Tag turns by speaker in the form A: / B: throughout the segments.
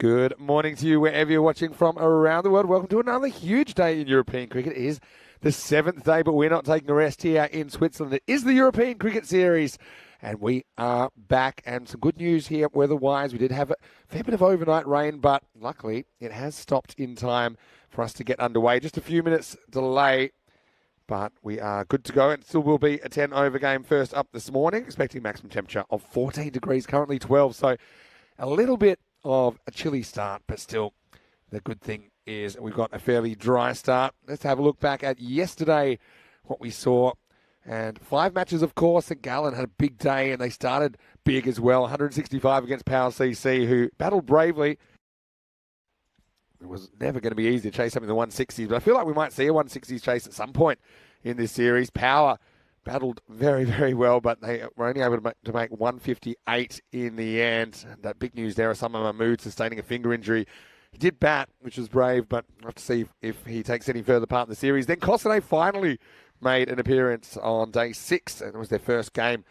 A: Good morning to you wherever you're watching from around the world. Welcome to another huge day in European cricket. It is the 7th day, but we're not taking a rest here in Switzerland. It is the European Cricket Series, and we are back. And some good news here weather-wise. We did have a fair bit of overnight rain, but luckily it has stopped in time for us to get underway. Just a few minutes delay, but we are good to go. It still will be a 10-over game first up this morning, expecting maximum temperature of 14 degrees, currently 12, so a little bit of a chilly start, but still the good thing is we've got a fairly dry start. Let's have a look back at yesterday, what we saw. And 5 matches, of course. St Gallen had a big day, and they started big as well. 165 against Power CC, who battled bravely. It was never going to be easy to chase something in the 160s, but I feel like we might see a 160s chase at some point in this series. Power battled very, very well, but they were only able to make 158 in the end. And that big news there, Osama Mahmood sustaining a finger injury. He did bat, which was brave, but we'll have to see if he takes any further part in the series. Then Kosane finally made an appearance on day 6, and it was their first game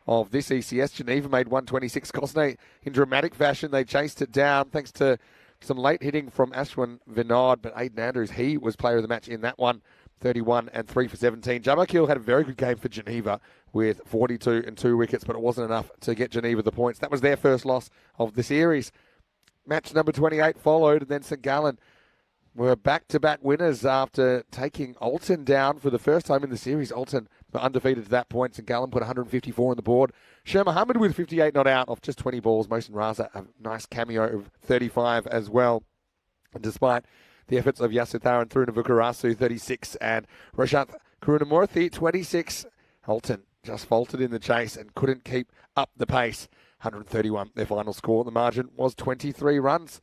A: of this ECS. Geneva made 126. Kosane, in dramatic fashion, they chased it down thanks to some late hitting from Ashwin Vinod, but Aiden Andrews, he was player of the match in that one. 31 and 3 for 17. Jamakil had a very good game for Geneva with 42 and 2 wickets, but it wasn't enough to get Geneva the points. That was their first loss of the series. Match number 28 followed, and then St Gallen were back-to-back winners after taking Alton down for the first time in the series. Alton were undefeated to that point. St Gallen put 154 on the board. Sher Mohammed with 58 not out off just 20 balls. Mohsin Raza, a nice cameo of 35 as well. And despite the efforts of Yasutharan Thirunavukarasu, 36, and Roshat Karunamurthy, 26. Alton just faltered in the chase and couldn't keep up the pace. 131, their final score. The margin was 23 runs.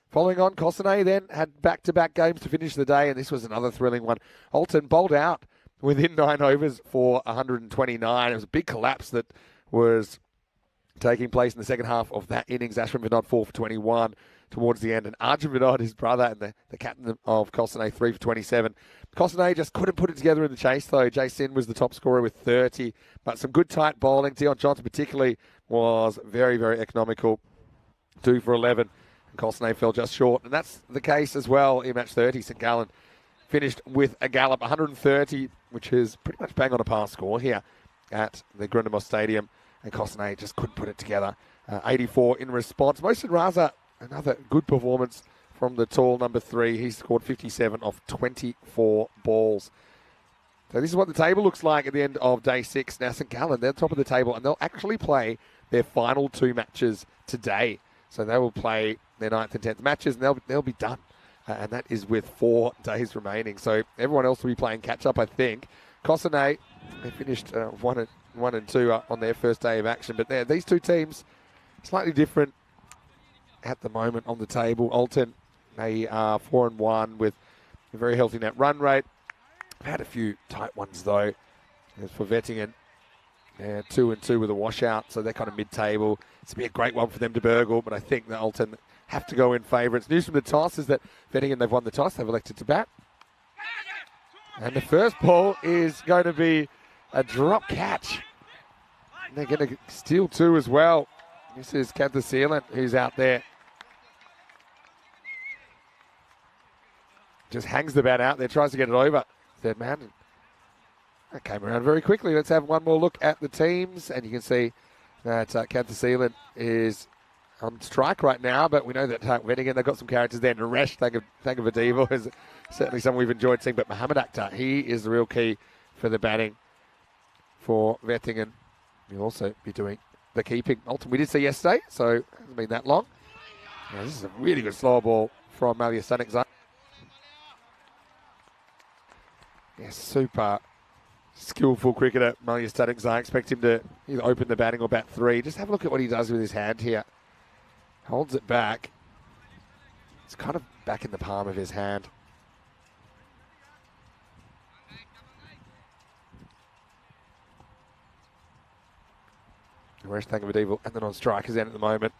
A: Following on, Kosane then had back-to-back games to finish the day, and this was another thrilling one. Alton bowled out within 9 overs for 129. It was a big collapse that was taking place in the second half of that innings. Ashwin Vinod 4 for 21 towards the end, and Arjun Vinod, his brother and the captain of Kosane, 3 for 27. Kosane just couldn't put it together in the chase, though. Jason was the top scorer with 30, but some good tight bowling. Dion Johnson particularly was very, very economical, 2 for 11. And Kosane fell just short, and that's the case as well in match 30. St Gallen finished with a gallop, 130, which is pretty much bang on a par score here at the Grundamos Stadium, and Kosane just couldn't put it together. 84 in response. Mohsin Raza, another good performance from the tall number 3. He scored 57 off 24 balls. So this is what the table looks like at the end of day 6. Now St Gallen, they're top of the table, and they'll actually play their final 2 matches today. So they will play their 9th and 10th matches, and they'll be done. And that is with 4 days remaining. So everyone else will be playing catch-up, I think. Kosane, they finished 1 and 2 on their first day of action. But these 2 teams, slightly different at the moment on the table. Alton, they are 4 and 1 with a very healthy net run rate. I've had a few tight ones, though. As for Vettingen, they're 2 and 2 with a washout, so they're kind of mid-table. It's be a great one for them to burgle, but I think that Alton have to go in favourites. News from the toss is that Vettingen, they've won the toss. They've elected to bat. And the first ball is going to be a drop catch. And they're going to steal 2 as well. This is Kantha Sealant, who's out there. Just hangs the bat out there, tries to get it over. Third man. That came around very quickly. Let's have one more look at the teams. And you can see that Kantha Sealant is on strike right now, but we know that Vettingen, they've got some characters there. Naresh Thangavadiva is certainly someone we've enjoyed seeing, but Mohammad Akhtar, he is the real key for the batting for Vettingen. He'll also be doing the keeping. Alton, we did see yesterday, so it hasn't been that long. Now, this is a really good slow ball from Malia Stanikzai. Yeah, super skillful cricketer, Malia Stanikzai. I expect him to either open the batting or bat 3. Just have a look at what he does with his hand here. Holds it back. It's kind of back in the palm of his hand. Naresh Thangavadiva, and then on strikers end at the moment.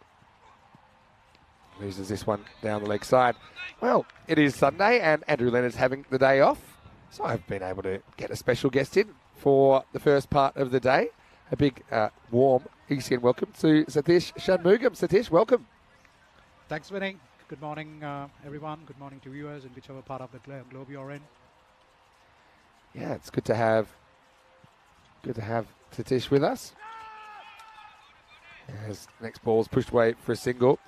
A: Loses this one down the leg side. Well, it is Sunday, and Andrew Leonard's having the day off. So I've been able to get a special guest in for the first part of the day. A big, warm ECN welcome to Satish Shanmugam. Satish, welcome.
B: Thanks, Vinny. Good morning, everyone. Good morning to viewers in whichever part of the globe you're in.
A: Yeah, it's good to have Satish with us. As next ball's pushed away for a single.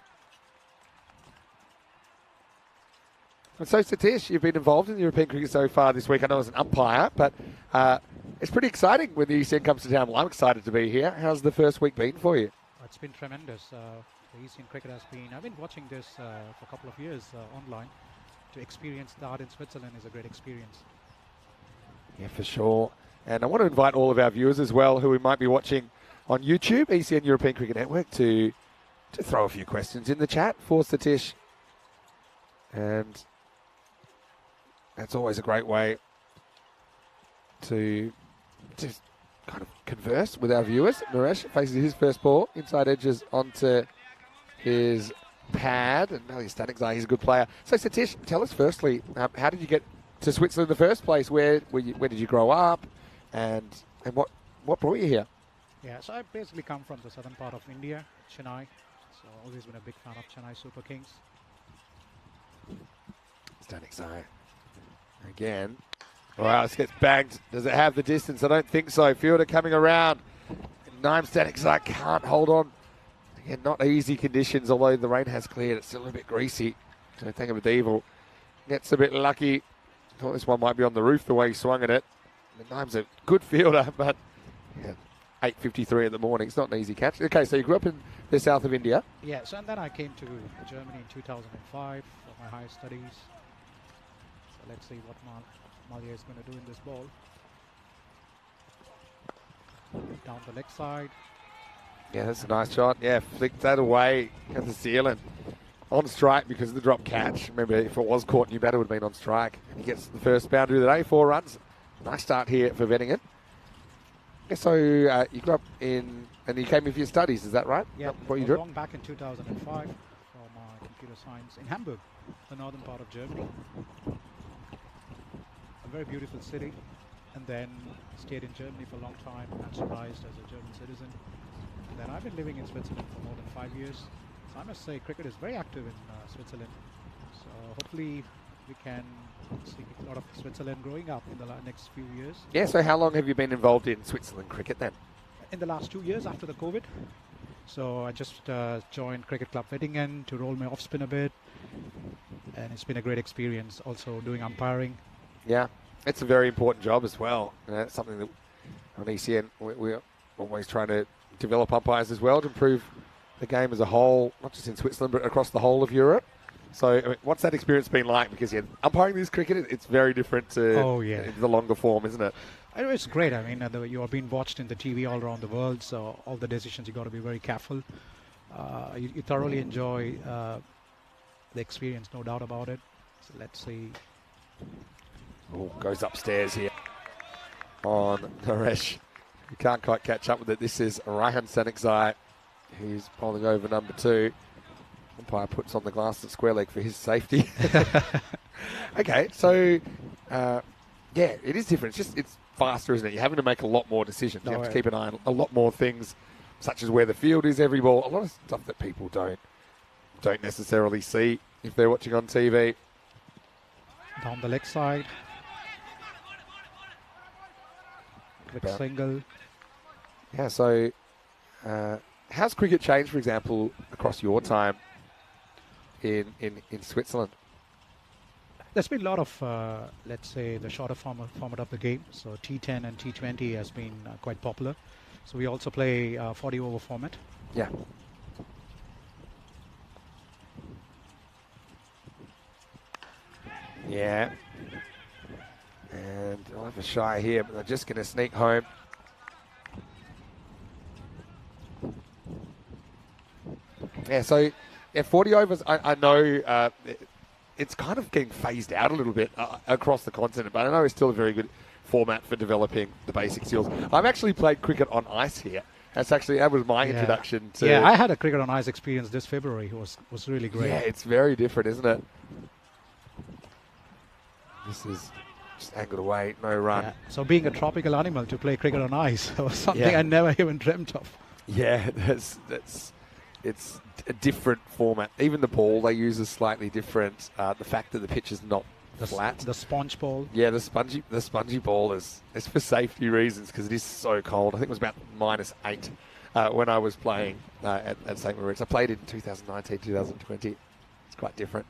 A: And so, Satish, you've been involved in the European cricket so far this week. I know as an umpire, but it's pretty exciting when the ECN comes to town. Well, I'm excited to be here. How's the first week been for you?
B: It's been tremendous. The ECN cricket has been, I've been watching this for a couple of years online. To experience that in Switzerland is a great experience.
A: Yeah, for sure. And I want to invite all of our viewers as well who we might be watching on YouTube, ECN European Cricket Network, to throw a few questions in the chat for Satish. And that's always a great way to just kind of converse with our viewers. Naresh faces his first ball, inside edges onto his pad, and Mali Stanikzai, he's a good player. So Satish, tell us firstly, how did you get to Switzerland in the first place? Where did you grow up, and what brought you here?
B: Yeah, so I basically come from the southern part of India, Chennai. So I've always been a big fan of Chennai Super Kings.
A: Stanikzai again. Wow, this gets banged. Does it have the distance? I don't think so. Fielder coming around. Naim Stanikzai can't hold on. Again, not easy conditions, although the rain has cleared. It's still a bit greasy. So Thangamadevil gets a bit lucky. Thought this one might be on the roof the way he swung at it. Naim's a good fielder, but yeah, 8:53 in the morning. It's not an easy catch. Okay, so you grew up in the south of India.
B: Yeah, so and then I came to Germany in 2005 for my higher studies. So let's see what Malia is going to do in this ball. Down the leg side.
A: Yeah, that's a nice shot. Yeah, flicked that away at the ceiling. On strike because of the drop catch. Remember, if it was caught, new batter would have been on strike. He gets the first boundary of the day, 4 runs. Nice start here for Vettingen. Yeah, so you grew up in, and you came in for your studies, is that right?
B: Yeah,
A: what you drew?
B: Long back in 2005 for my computer science in Hamburg, the northern part of Germany. A very beautiful city, and then stayed in Germany for a long time, naturalized as a German citizen. And then I've been living in Switzerland for more than 5 years. So I must say cricket is very active in Switzerland. So hopefully we can see a lot of Switzerland growing up in the next few years.
A: Yeah, so how long have you been involved in Switzerland cricket then?
B: In the last 2 years after the COVID. So I just joined Cricket Club Vettingen to roll my off spin a bit. And it's been a great experience also doing umpiring.
A: Yeah, it's a very important job as well. It's something that on ECN we're always trying to develop umpires as well to improve the game as a whole, not just in Switzerland but across the whole of Europe. So, I mean, what's that experience been like? Because umpiring this cricket, it's very different to the longer form, isn't it?
B: It's great. I mean, you are being watched in the TV all around the world, so all the decisions you got to be very careful. You thoroughly enjoy the experience, no doubt about it. So let's see.
A: Oh, goes upstairs here on Naresh. You can't quite catch up with it. This is Raihan Stanikzai, who's bowling over number 2. Umpire puts on the glass at square leg for his safety. Okay, so yeah, it is different. It's faster, isn't it? You're having to make a lot more decisions. You have to keep an eye on a lot more things, such as where the field is every ball. A lot of stuff that people don't necessarily see if they're watching on TV.
B: Down the leg side. Quick single.
A: Yeah, so how's cricket changed, for example, across your time in Switzerland?
B: There's been a lot of, let's say, the shorter format of the game. So T10 and T20 has been quite popular. So we also play 40-over format.
A: Yeah. Yeah. And I'll have a shy here, but they're just going to sneak home. Yeah, so 40 overs, I know it's kind of getting phased out a little bit across the continent, but I know it's still a very good format for developing the basic skills. I've actually played cricket on ice here. That was my introduction to...
B: Yeah, I had a cricket on ice experience this February. It was really great.
A: Yeah, it's very different, isn't it? This is just angled away, no run.
B: Yeah. So being a tropical animal to play cricket on ice was something I never even dreamt of.
A: Yeah, it's a different format. Even the ball they use is slightly different. The fact that the pitch is not flat.
B: The sponge ball.
A: Yeah, the spongy ball is for safety reasons because it is so cold. I think it was about -8 when I was playing at St. Moritz. I played in 2019, 2020. It's quite different.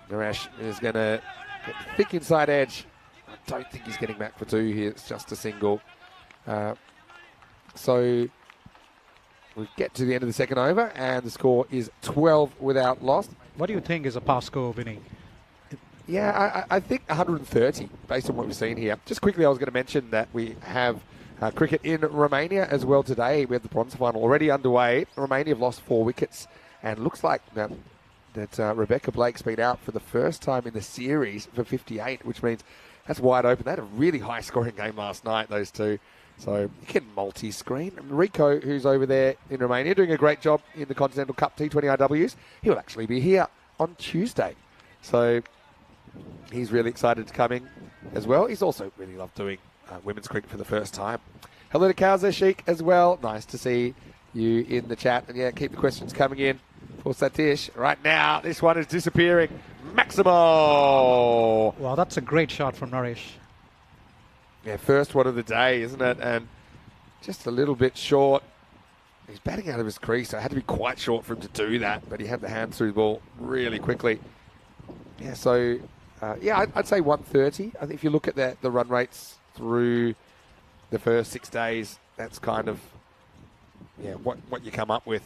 A: Naresh is going to get thick inside edge. I don't think he's getting back for 2 here. It's just a single. So we get to the end of the second over, and the score is 12 without loss.
B: What do you think is a pass score, Vinny?
A: Yeah, I think 130 based on what we've seen here. Just quickly, I was going to mention that we have cricket in Romania as well today. We have the bronze final already underway. Romania have lost 4 wickets, and looks like that Rebecca Blake's been out for the first time in the series for 58, which means that's wide open. They had a really high-scoring game last night, those two. So you can multi-screen. And Rico, who's over there in Romania, doing a great job in the Continental Cup T20 IWs. He'll actually be here on Tuesday. So he's really excited to come in as well. He's also really loved doing women's cricket for the first time. Hello to Kauza Sheik as well. Nice to see you in the chat. And yeah, keep the questions coming in for Satish. Right now, this one is disappearing. Maximo!
B: Wow, that's a great shot from Naresh.
A: Yeah, first one of the day, isn't it? And just a little bit short. He's batting out of his crease, so it had to be quite short for him to do that. But he had the hand through the ball really quickly. Yeah, so I'd say 130. I think if you look at the run rates through the first 6 days, that's kind of what you come up with,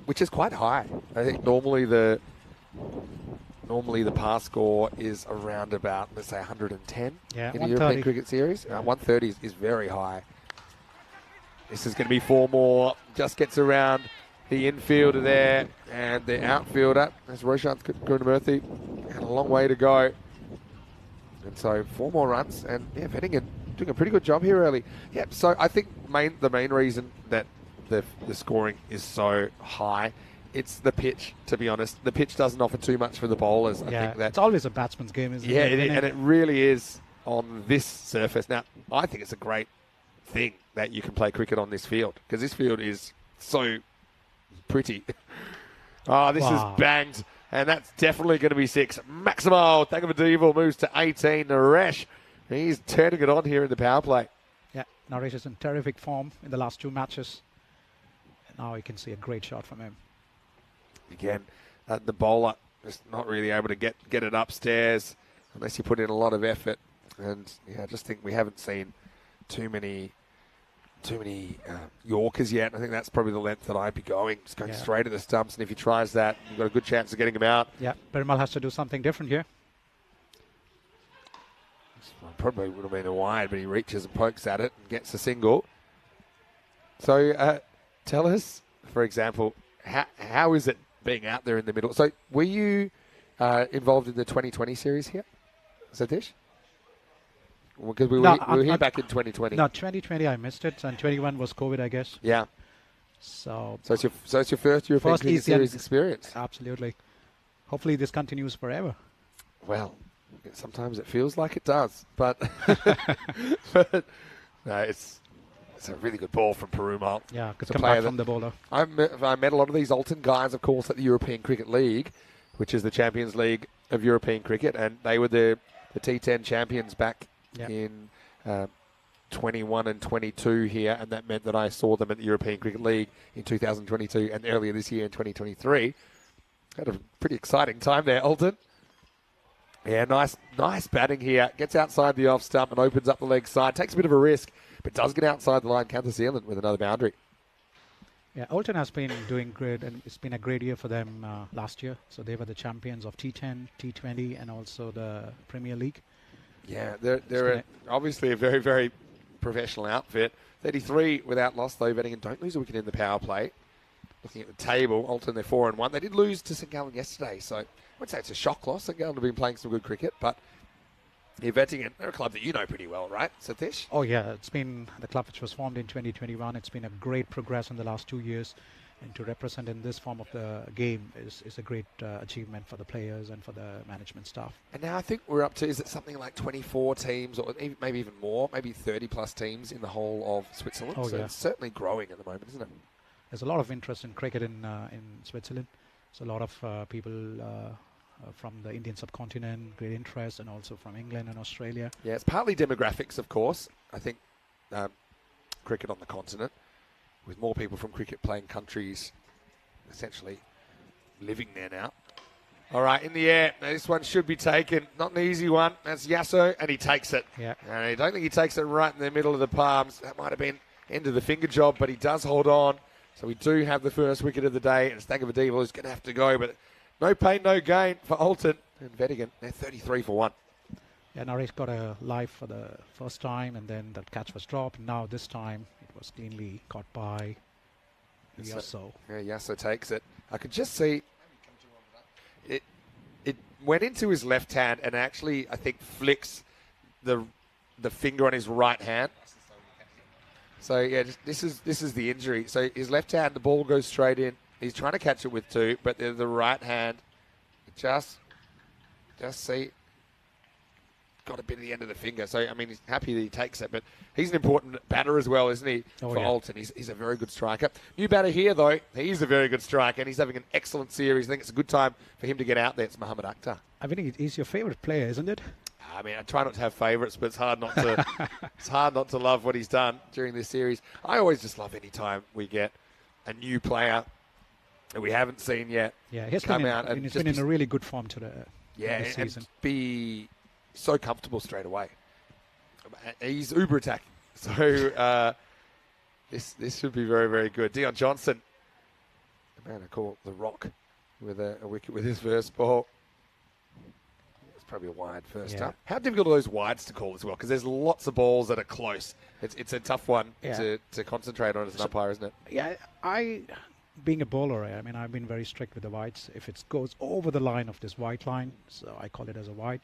A: which is quite high. I think normally the pass score is around about, let's say, 110 in the European Cricket Series. 130 is very high. This is going to be 4 more. Just gets around the infielder there and the outfielder. That's Roshan Gurunamurthy. And a long way to go. And so 4 more runs. And yeah, Vettingham doing a pretty good job here early. Yeah, so I think the main reason that the scoring is so high, it's the pitch, to be honest. The pitch doesn't offer too much for the bowlers. I think that,
B: it's always a batsman's game, isn't it?
A: Yeah, and it really is on this surface. Now, I think it's a great thing that you can play cricket on this field, because this field is so pretty. Oh, this is banged, and that's definitely going to be 6. Maximo Thangavadevil moves to 18. Naresh, he's turning it on here in the power play.
B: Yeah, Naresh is in terrific form in the last 2 matches. Now you can see a great shot from him.
A: Again, the bowler just not really able to get it upstairs unless you put in a lot of effort. And yeah, I just think we haven't seen too many Yorkers yet. I think that's probably the length that I'd be going. Just going straight to the stumps, and if he tries that, you've got a good chance of getting him out.
B: Yeah, Perimal has to do something different here.
A: Probably would have been a wide, but he reaches and pokes at it and gets a single. So tell us, for example, how is it being out there in the middle? So were you involved in the 2020 series here, Satish? Because we were here back in 2020.
B: No, 2020 I missed it, and 21 was COVID, I guess.
A: Yeah.
B: So
A: it's your first European Cricket Series experience.
B: Absolutely. Hopefully this continues forever.
A: Well, sometimes it feels like it does, but no, it's a really good ball from Perumal.
B: Yeah, good comeback from the bowler.
A: I met a lot of these Alton guys, of course, at the European Cricket League, which is the Champions League of European Cricket, and they were the T10 champions back in 21 and 22 here, and that meant that I saw them at the European Cricket League in 2022 and earlier this year in 2023. Had a pretty exciting time there, Alton. Yeah, nice batting here. Gets outside the off stump and opens up the leg side. Takes a bit of a risk, but does get outside the line. Counter Zealand with another boundary.
B: Yeah, Alton has been doing great, and it's been a great year for them last year. So they were the champions of T10, T20, and also the Premier League.
A: Yeah, they're obviously a very, very professional outfit. 33 without loss, though. Vettingham don't lose a wicket in the power play. Looking at the table, Alton, they're 4-1. They did lose to St Gallen yesterday, so I would say it's a shock loss. St Gallen have been playing some good cricket, but Vettingham, they're a club that you know pretty well, right, Satish?
B: Oh, yeah. It's been the club which was formed in 2021. It's been a great progress in the last 2 years. And to represent in this form of the game is a great achievement for the players and for the management staff.
A: And now I think we're up to, is it something like 24 teams, or maybe even more, maybe 30 plus teams in the whole of Switzerland?
B: Oh,
A: so
B: yeah.
A: it's certainly growing at the moment, isn't it?
B: there's a lot of interest in cricket in Switzerland. So a lot of people from the Indian subcontinent, great interest, and also from England and Australia.
A: Yeah, it's partly demographics, of course. I think cricket on the continent, with more people from cricket-playing countries essentially living there now. All right, in the air. Now, this one should be taken. Not an easy one. That's Yasso, and he takes it.
B: Yeah.
A: And I don't think he takes it right in the middle of the palms. That might have been end of the finger job, but he does hold on. So we do have the first wicket of the day, and Stankovic is going to have to go, but no pain, no gain for Alton and Vettigan. They're 33 for 1.
B: Yeah, Naresh got a live for the first time, and then the catch was dropped. Now this time it was cleanly caught by Yasso.
A: Yeah, Yasso takes it. I could just see it went into his left hand and actually, I think, flicks the finger on his right hand. So yeah, this is the injury. So his left hand, the ball goes straight in. He's trying to catch it with two, but the right hand just see got a bit at the end of the finger. So I mean, he's happy that he takes it, but he's an important batter as well, isn't he? For Alton, he's a very good striker. New batter here though, he's a very good striker, and he's having an excellent series. I think it's a good time for him to get out there. It's Mohammad Akhtar.
B: I think he's your favourite player, isn't it?
A: I mean, I try not to have favourites, but it's hard not to. It's hard not to love what he's done during this series. I always just love any time we get a new player that we haven't seen yet.
B: Yeah, he's
A: come
B: been
A: out and
B: he's
A: just
B: been in a really good form this season.
A: And be so comfortable straight away. He's uber attacking, so this should be very, very good. Dion Johnson, the man I call the Rock, with a wicket with his first ball. Probably a wide first up. How difficult are those wides to call as well? Because there's lots of balls that are close. It's a tough one to concentrate on as an umpire, isn't it?
B: Yeah, being a bowler, I mean, I've been very strict with the wides. If it goes over the line of this white line, so I call it as a wide.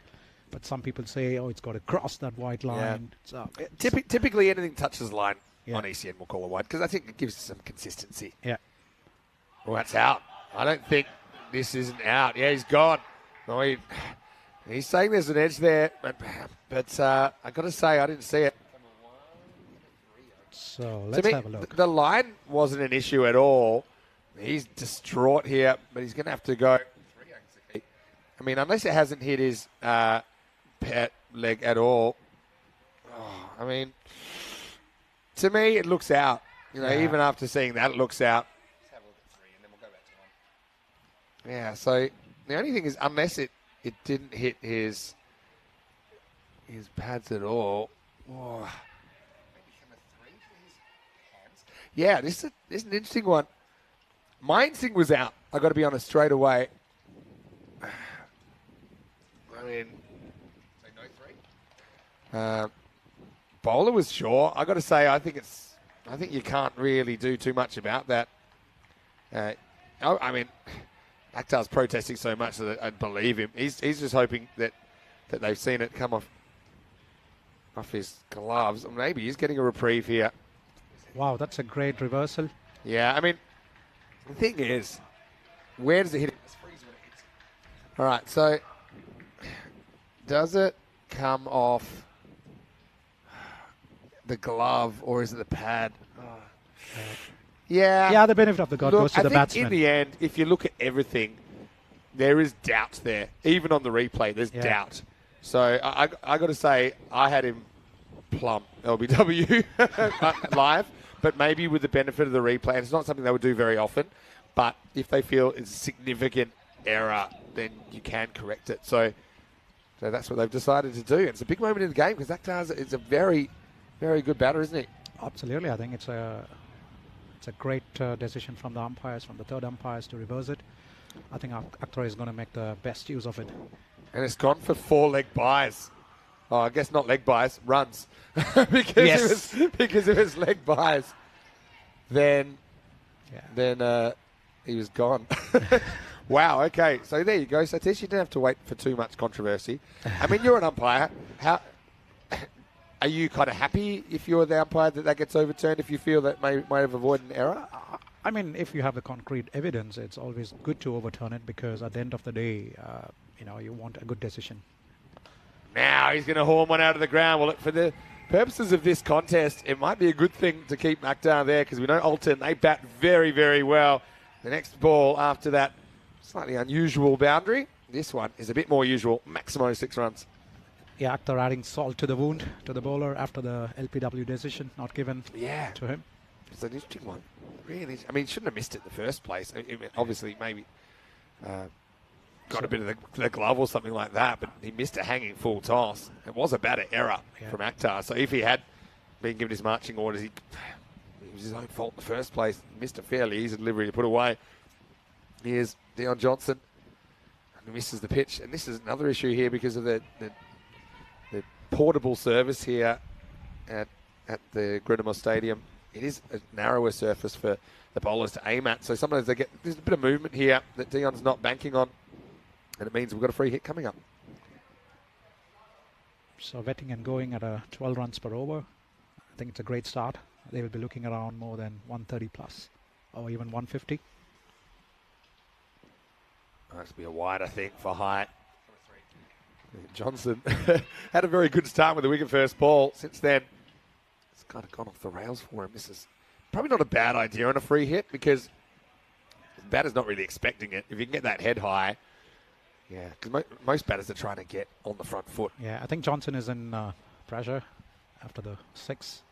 B: But some people say, oh, it's got to cross that white line.
A: Yeah. So typically, anything touches the line on ECN we'll call a wide, because I think it gives some consistency.
B: Yeah.
A: Well, that's out. I don't think this isn't out. Yeah, he's gone. No, he's saying there's an edge there, but I got to say, I didn't see it.
B: So let's have a look.
A: The line wasn't an issue at all. He's distraught here, but he's going to have to go. I mean, unless it hasn't hit his pet leg at all. Oh, I mean, to me, it looks out. Even after seeing that, it looks out. Let's have a look at 3, and then we'll go back to 1. Yeah, so the only thing is, unless it didn't hit his pads at all. Oh. Maybe a 3 for his hands. Yeah, this is an interesting one. My instinct was out. I got to be honest, straight away. I mean, say no 3. Bowler was sure. I got to say, I think you can't really do too much about that. I mean, Akhtar's protesting so much that I believe him. He's just hoping that they've seen it come off his gloves. Or maybe he's getting a reprieve here.
B: Wow, that's a great reversal.
A: Yeah, I mean, the thing is, where does it hit him? All right, so does it come off the glove or is it the pad? Oh. Yeah,
B: the benefit of the God goes to the batsman.
A: In the end, if you look at everything, there is doubt there. Even on the replay, there's doubt. So I got to say, I had him plumb LBW live, but maybe with the benefit of the replay, and it's not something they would do very often, but if they feel it's a significant error, then you can correct it. So that's what they've decided to do. It's a big moment in the game because Akhtar is a very, very good batter, isn't he?
B: Absolutely. I think it's a great decision from the umpires, from the third umpires to reverse it. I think Akhtar is going to make the best use of it.
A: And it's gone for 4 leg byes. Oh, I guess not leg byes, runs. because it was leg byes. Then he was gone. Wow, okay. So there you go. Satish, you didn't have to wait for too much controversy. I mean, you're an umpire. Are you kind of happy if you're the umpire that gets overturned, if you feel that might have avoided an error?
B: I mean, if you have the concrete evidence, it's always good to overturn it because at the end of the day, you want a good decision.
A: Now he's going to horn one out of the ground. We'll look for the purposes of this contest, it might be a good thing to keep Maktar there because we know Alton, they bat very, very well. The next ball after that slightly unusual boundary. This one is a bit more usual. Maximo 6 runs.
B: Yeah, Akhtar adding salt to the wound to the bowler after the LPW decision not given to him.
A: It's an interesting one. Really, I mean, he shouldn't have missed it in the first place. I mean, obviously, maybe got a bit of the glove or something like that, but he missed a hanging full toss. It was a batter error from Akhtar. So if he had been given his marching orders, it was his own fault in the first place. He missed a fairly easy delivery to put away. Here's Dion Johnson. And he misses the pitch. And this is another issue here because of the portable service here at the Grenadier Stadium. It is a narrower surface for the bowlers to aim at. So sometimes there's a bit of movement here that Dion's not banking on. And it means we've got a free hit coming up.
B: So Vetting and going at 12 runs per over. I think it's a great start. They will be looking around more than 130 plus or even 150.
A: That's to be a wide, I think, for height. Johnson had a very good start with the wicket first ball. Since then, it's kind of gone off the rails for him. This is probably not a bad idea on a free hit because the batter's not really expecting it. If you can get that head high, because most batters are trying to get on the front foot.
B: Yeah, I think Johnson is in pressure after the 6.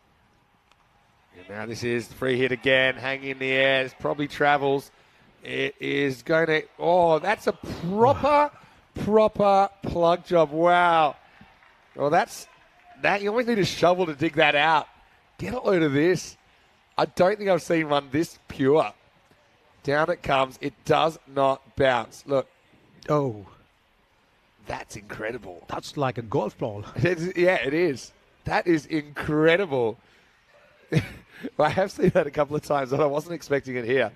A: And now this is the free hit again, hanging in the air. This probably travels. It is going to... Oh, that's a proper plug job. Wow. Well, that. You always need a shovel to dig that out. Get a load of this. I don't think I've seen one this pure. Down it comes. It does not bounce. Look.
B: Oh.
A: That's incredible.
B: That's like a golf ball.
A: It is. That is incredible. I have seen that a couple of times, but I wasn't expecting it here.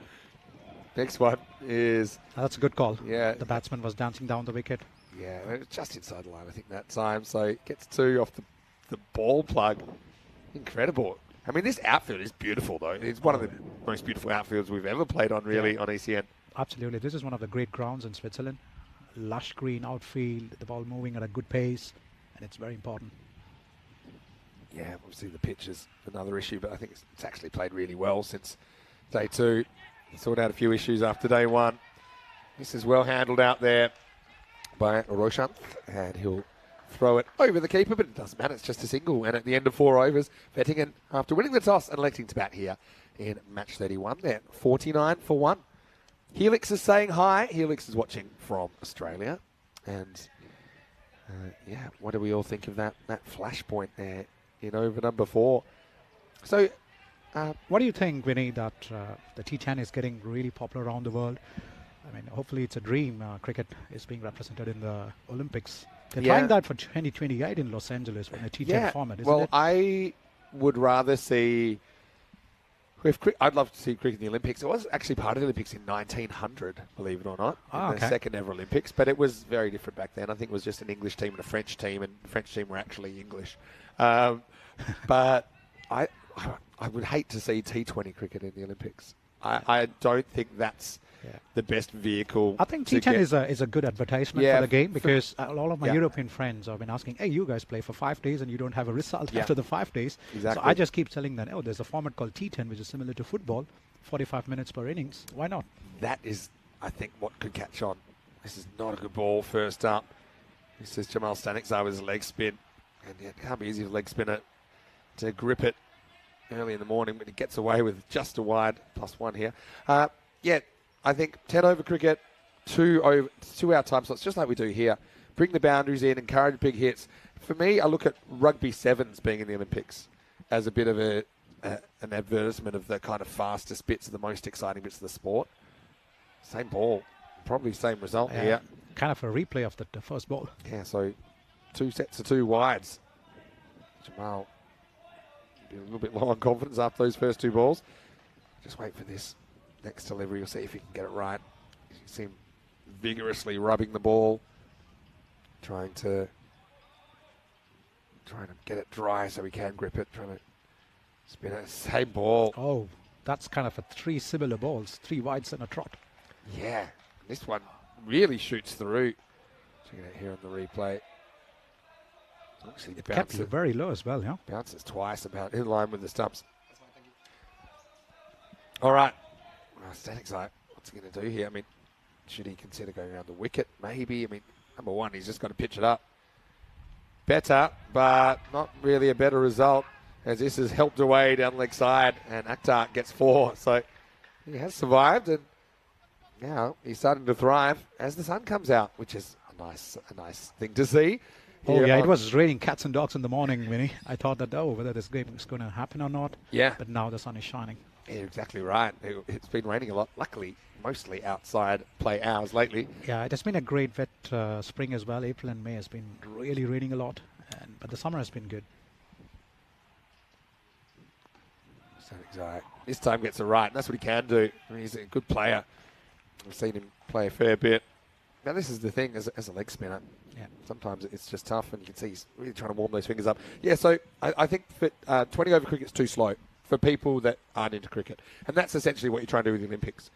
A: Next one is...
B: That's a good call.
A: Yeah.
B: The batsman was dancing down the wicket.
A: Yeah, it was just inside the line, I think, that time. So it gets 2 off the ball plug. Incredible. I mean, this outfield is beautiful, though. It's one of the most beautiful outfields we've ever played on, really, on ECN.
B: Absolutely. This is one of the great grounds in Switzerland. Lush green outfield, the ball moving at a good pace, and it's very important.
A: Yeah, obviously the pitch is another issue, but I think it's actually played really well since day 2. Sorted out a few issues after day 1. This is well handled out there by Roshan, and he'll throw it over the keeper, but it doesn't matter. It's just a single. And at the end of 4 overs, Vettingen, after winning the toss and electing to bat here in match 31 there, 49 for 1. Helix is saying hi. Helix is watching from Australia. And, what do we all think of that flashpoint there in over number 4? So...
B: what do you think, Vinny, that the T10 is getting really popular around the world? I mean, hopefully it's a dream. Cricket is being represented in the Olympics. They're trying that for 2028 in Los Angeles in a T10 format, isn't it?
A: I would rather see... I'd love to see cricket in the Olympics. It was actually part of the Olympics in 1900, believe it or not, in the second ever Olympics. But it was very different back then. I think it was just an English team and a French team, and the French team were actually English. But I would hate to see T20 cricket in the Olympics. I don't think that's the best vehicle.
B: I think T10 is a good advertisement for the game because a lot of my European friends have been asking, hey, you guys play for 5 days and you don't have a result after the 5 days.
A: Exactly.
B: So I just keep telling them, there's a format called T10, which is similar to football, 45 minutes per innings. Why not?
A: That is, I think, what could catch on. This is not a good ball first up. This is Jamal Stanikzar with his leg spin. And it can't be easy for a leg spinner to grip it early in the morning, but he gets away with just a wide +1 here. I think 10 over cricket, 2 out time slots, just like we do here. Bring the boundaries in, encourage big hits. For me, I look at rugby sevens being in the Olympics as a bit of an advertisement of the kind of fastest bits, the most exciting bits of the sport. Same ball, probably same result here.
B: Kind of a replay of the first ball.
A: Yeah, so 2 sets of 2 wides. Jamal a little bit low on confidence after those first 2 balls. Just wait for this next delivery. You'll see if he can get it right. You see him vigorously rubbing the ball, trying to get it dry so he can grip it, trying to spin it. Same ball.
B: Oh, that's kind of 3 similar balls, 3 wides and a trot.
A: Yeah, this one really shoots through. Checking it here on the replay. Actually,
B: It kept you very low as well, yeah.
A: Bounces twice about in line with the stumps. All right. Static Side, what's he going to do here? I mean, should he consider going around the wicket? Maybe. I mean, number one, he's just got to pitch it up. Better, but not really a better result, as this is helped away down the leg side, and Akhtar gets 4. So he has survived, and now he's starting to thrive as the sun comes out, which is a nice thing to see.
B: Oh, yeah, it was raining cats and dogs in the morning, Vinny. I thought that, whether this game is going to happen or not.
A: Yeah.
B: But now the sun is shining.
A: Yeah, you're exactly right. It's been raining a lot, luckily, mostly outside play hours lately.
B: Yeah, it has been a great wet spring as well. April and May has been really raining a lot, but the summer has been good.
A: This time gets it right, and that's what he can do. I mean, he's a good player. I've seen him play a fair bit. Now, this is the thing as a leg spinner.
B: Yeah.
A: Sometimes it's just tough, and you can see he's really trying to warm those fingers up. Yeah, so I think that 20 over cricket's too slow for people that aren't into cricket. And that's essentially what you're trying to do with the Olympics.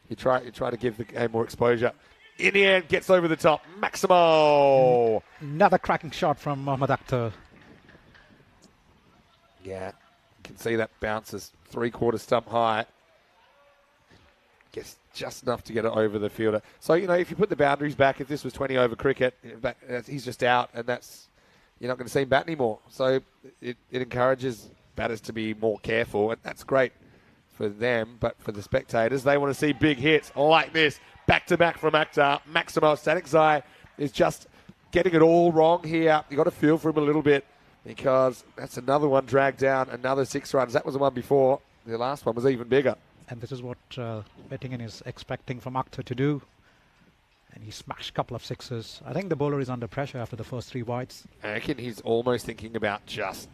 A: You try to give the game more exposure. In the end, gets over the top. Maximo!
B: Another cracking shot from Mohammad Akhtar.
A: Yeah, you can see that bounces 3/4 stump high. Gets just enough to get it over the fielder. So, if you put the boundaries back, if this was 20 over cricket, he's just out, and you're not going to see him bat anymore. So it encourages batters to be more careful, and that's great for them. But for the spectators, they want to see big hits like this. Back-to-back from Akhtar. Maximo Static is just getting it all wrong here. You got to feel for him a little bit, because that's another one dragged down, another 6 runs. That was the one before. The last one was even bigger.
B: And this is what Breathtaking is expecting from Akhtar to do. And he smashed a couple of sixes. I think the bowler is under pressure after the first 3 wides.
A: I reckon he's almost thinking about just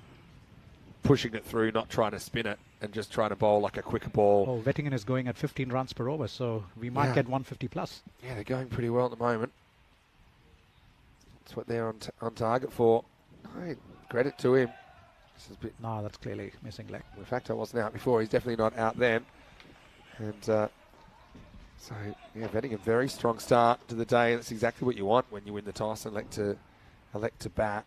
A: pushing it through, not trying to spin it, and just trying to bowl like a quicker ball.
B: Oh, Breathtaking is going at 15 runs per over, so we might get 150 plus.
A: Yeah, they're going pretty well at the moment. That's what they're on target for. No, credit to him.
B: No, that's clearly missing leg.
A: In fact, I wasn't out before. He's definitely not out then. And so, betting a very strong start to the day. That's exactly what you want when you win the toss and elect to bat.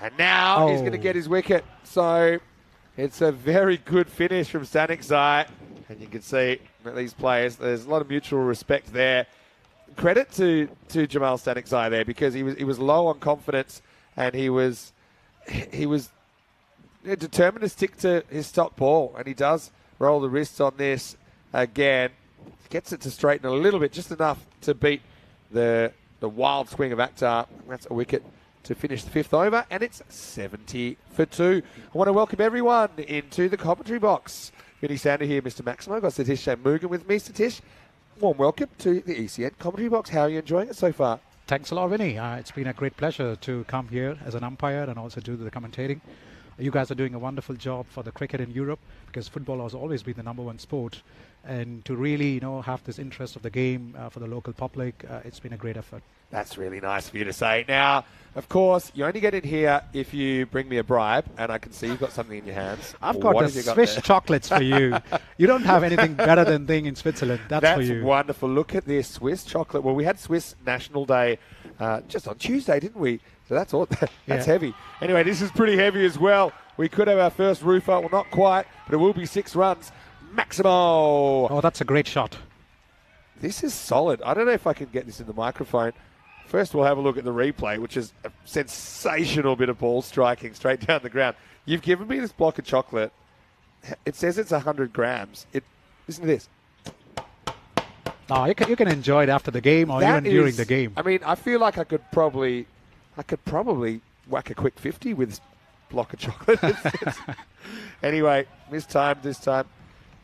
A: And now he's going to get his wicket. So it's a very good finish from Static Zai. And you can see that these players, there's a lot of mutual respect there. Credit to Jamal Static Zai there, because he was low on confidence, and he was determined to stick to his stock ball, and he does roll the wrists on this again. Gets it to straighten a little bit, just enough to beat the wild swing of Akhtar. That's a wicket to finish the 5th over, and it's 70 for 2. I want to welcome everyone into the commentary box. Vinny Sander here, Mr. Maximo. Got Satish Shanmugan with me. Satish, warm welcome to the ECN commentary box. How are you enjoying it so far?
B: Thanks a lot, Vinny. It's been a great pleasure to come here as an umpire and also do the commentating. You guys are doing a wonderful job for the cricket in Europe, because football has always been the #1 sport. And to really, have this interest of the game for the local public, it's been a great effort.
A: That's really nice for you to say. Now, of course, you only get in here if you bring me a bribe, and I can see you've got something in your hands.
B: I've got the Swiss chocolates for you. You don't have anything better than thing in Switzerland. That's for you.
A: That's wonderful. Look at this Swiss chocolate. Well, we had Swiss National Day just on Tuesday, didn't we? So that's all. That's heavy. Anyway, this is pretty heavy as well. We could have our first roofer. Well, not quite, but it will be 6 runs. Maximo.
B: Oh, that's a great shot.
A: This is solid. I don't know if I can get this in the microphone. First, we'll have a look at the replay, which is a sensational bit of ball striking straight down the ground. You've given me this block of chocolate. It says it's 100 grams. Listen to this.
B: No, you can enjoy it after the game or even during the game.
A: I mean, I feel like I could probably whack a quick 50 with this block of chocolate. Anyway, mistimed this time